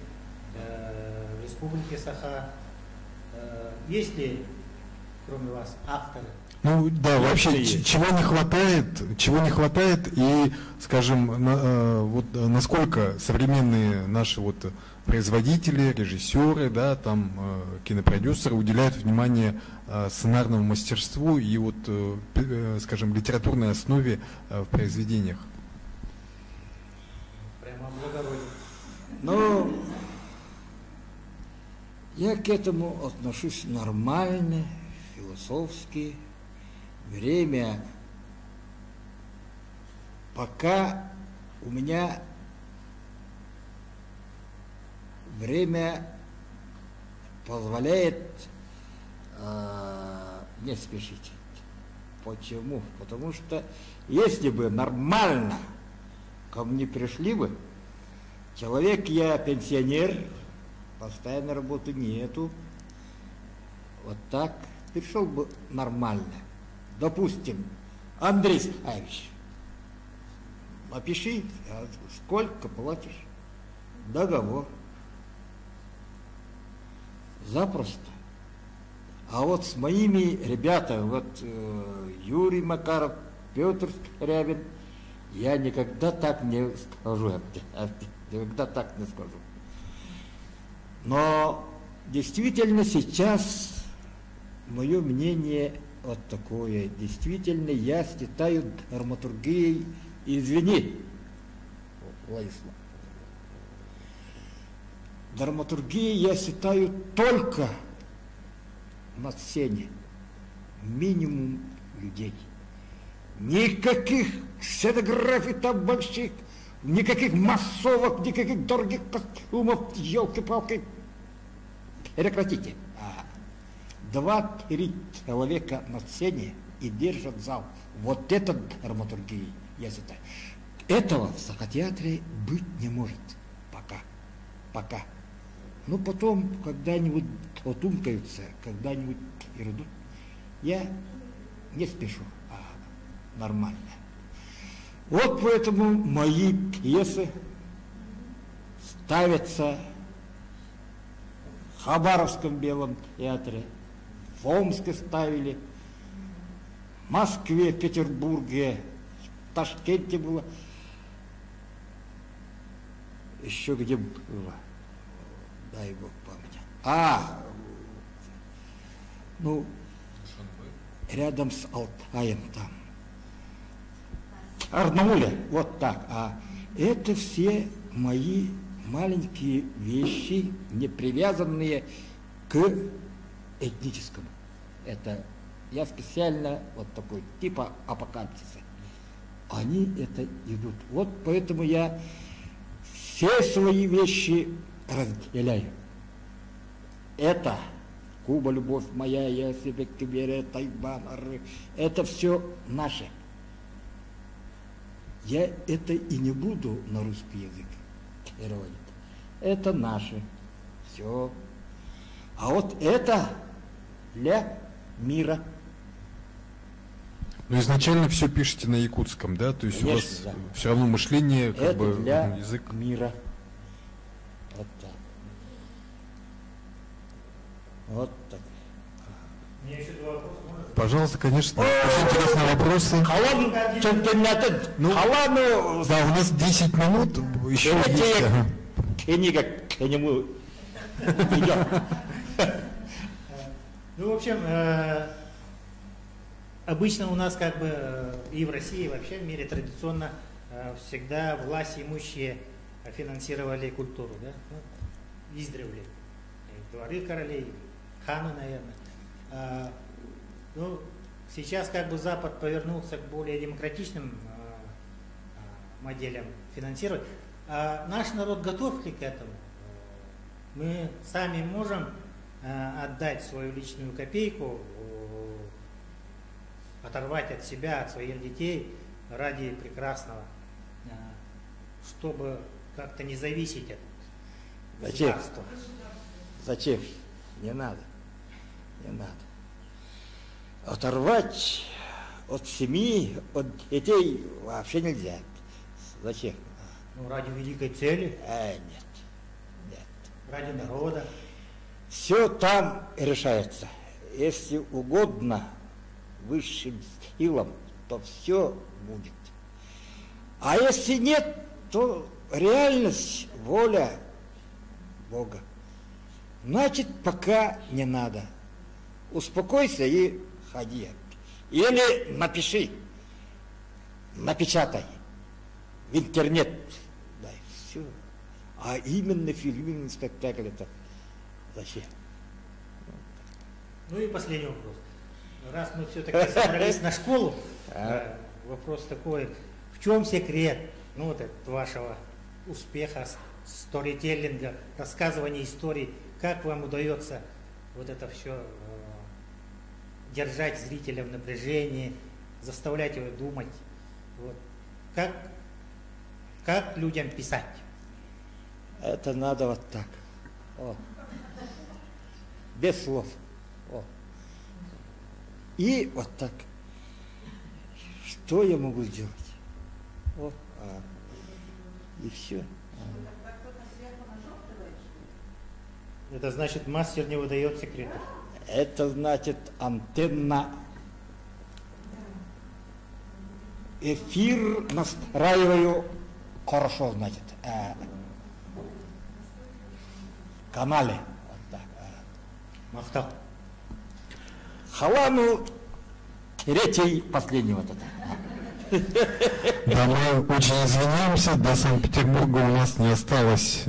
в Республике Саха? Есть ли, кроме вас, авторы? Ну да, вообще, чего не хватает и, скажем, вот насколько современные наши вот производители, режиссеры, да, там кинопродюсеры уделяют внимание сценарному мастерству и вот, скажем, литературной основе в произведениях. Прямо благородие. Ну, я к этому отношусь нормально, философски. Время, пока у меня время позволяет не спешить. Почему? Потому что если бы нормально ко мне пришли бы, человек, я пенсионер, постоянной работы нету, вот так пришел бы нормально. Допустим, Андрей Саевич, напиши, сколько платишь, договор. Запросто. А вот с моими ребятами, вот Юрий Макаров, Петр Скрябин, я никогда так не скажу, никогда так не скажу. Но действительно сейчас мое мнение вот такое. Действительно, я считаю драматургией, извини, Владислав, драматургией я считаю только на сцене минимум людей. Никаких сценографий там больших, никаких массовок, никаких дорогих костюмов, елки-палки. Прекратите. 2-3 человека на сцене и держат зал. Вот это драматургия, я считаю. Этого в Сахатеатре быть не может. Пока. Но потом, когда-нибудь отумкаются, когда-нибудь перейдут. Я не спешу, а нормально. Вот поэтому мои пьесы ставятся в Хабаровском Белом театре, в Омске ставили, в Москве, в Петербурге, в Ташкенте было. Еще где было, дай Бог памяти. Рядом с Алтаем там. Арнауле, вот так. Это все мои маленькие вещи, не привязанные к этническому. Это я специально вот такой типа апокалипсиса. Они это идут. Вот поэтому я все свои вещи разделяю. Это Куба, любовь моя, я себе к тебе, Тайван, это все наше. Я это и не буду на русский язык переводить. Это наше. Все. А вот это для мира. Но изначально все пишете на якутском, да? То есть Конечно, у вас все равно мышление, как это бы для язык мира. Вот так. Вот так. Мне еще два вопроса. Пожалуйста, конечно. Очень интересные вопросы. Да, у нас 10 минут еще есть. Книга к нему идет. В общем, обычно у нас как бы и в России, и вообще в мире традиционно всегда власть имущие финансировали культуру, да? Издревле. Дворы королей, ханы, наверное. Сейчас как бы Запад повернулся к более демократичным моделям финансировать. Наш народ готов ли к этому? Мы сами можем отдать свою личную копейку, оторвать от себя, от своих детей ради прекрасного, чтобы как-то не зависеть от государства. Зачем? Не надо. Оторвать от семьи, от детей вообще нельзя. Зачем? Ради великой цели? Нет. Ради народа? Все там решается. Если угодно высшим силам, то все будет. А если нет, то реальность, воля Бога. Значит, пока не надо. Успокойся и ходи. Или напиши, напечатай в интернет. Да, все. А именно фильм, спектакль это зачем? И последний вопрос. Раз мы все-таки собрались на школу, вопрос такой: в чем секрет вашего успеха, сторителлинга, рассказывания историй? Как вам удается вот это все держать зрителя в напряжении, заставлять его думать? Вот. Как людям писать? Это надо вот так. Без слов. И вот так. Что я могу сделать? И все. Это значит, мастер не выдает секретов. Это значит, антенна. Эфир настраиваю хорошо, значит. В канале. Вот так. Махтал. Халану третий, последний вот это. Да, мы очень извиняемся, до Санкт-Петербурга у нас не осталось.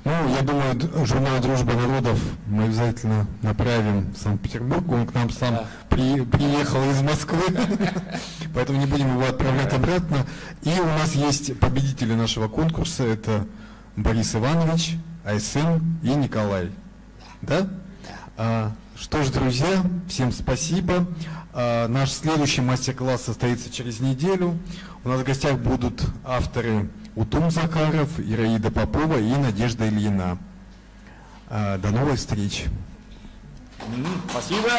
Я думаю, журнал «Дружба народов» мы обязательно направим в Санкт-Петербург. Он к нам сам приехал из Москвы, поэтому не будем его отправлять обратно. И у нас есть победители нашего конкурса, это Борис Иванович, Айсен и Николай. Да? Что ж, друзья, всем спасибо. Наш следующий мастер-класс состоится через неделю. У нас в гостях будут авторы Утум Захаров, Ираида Попова и Надежда Ильина. До новых встреч. Спасибо.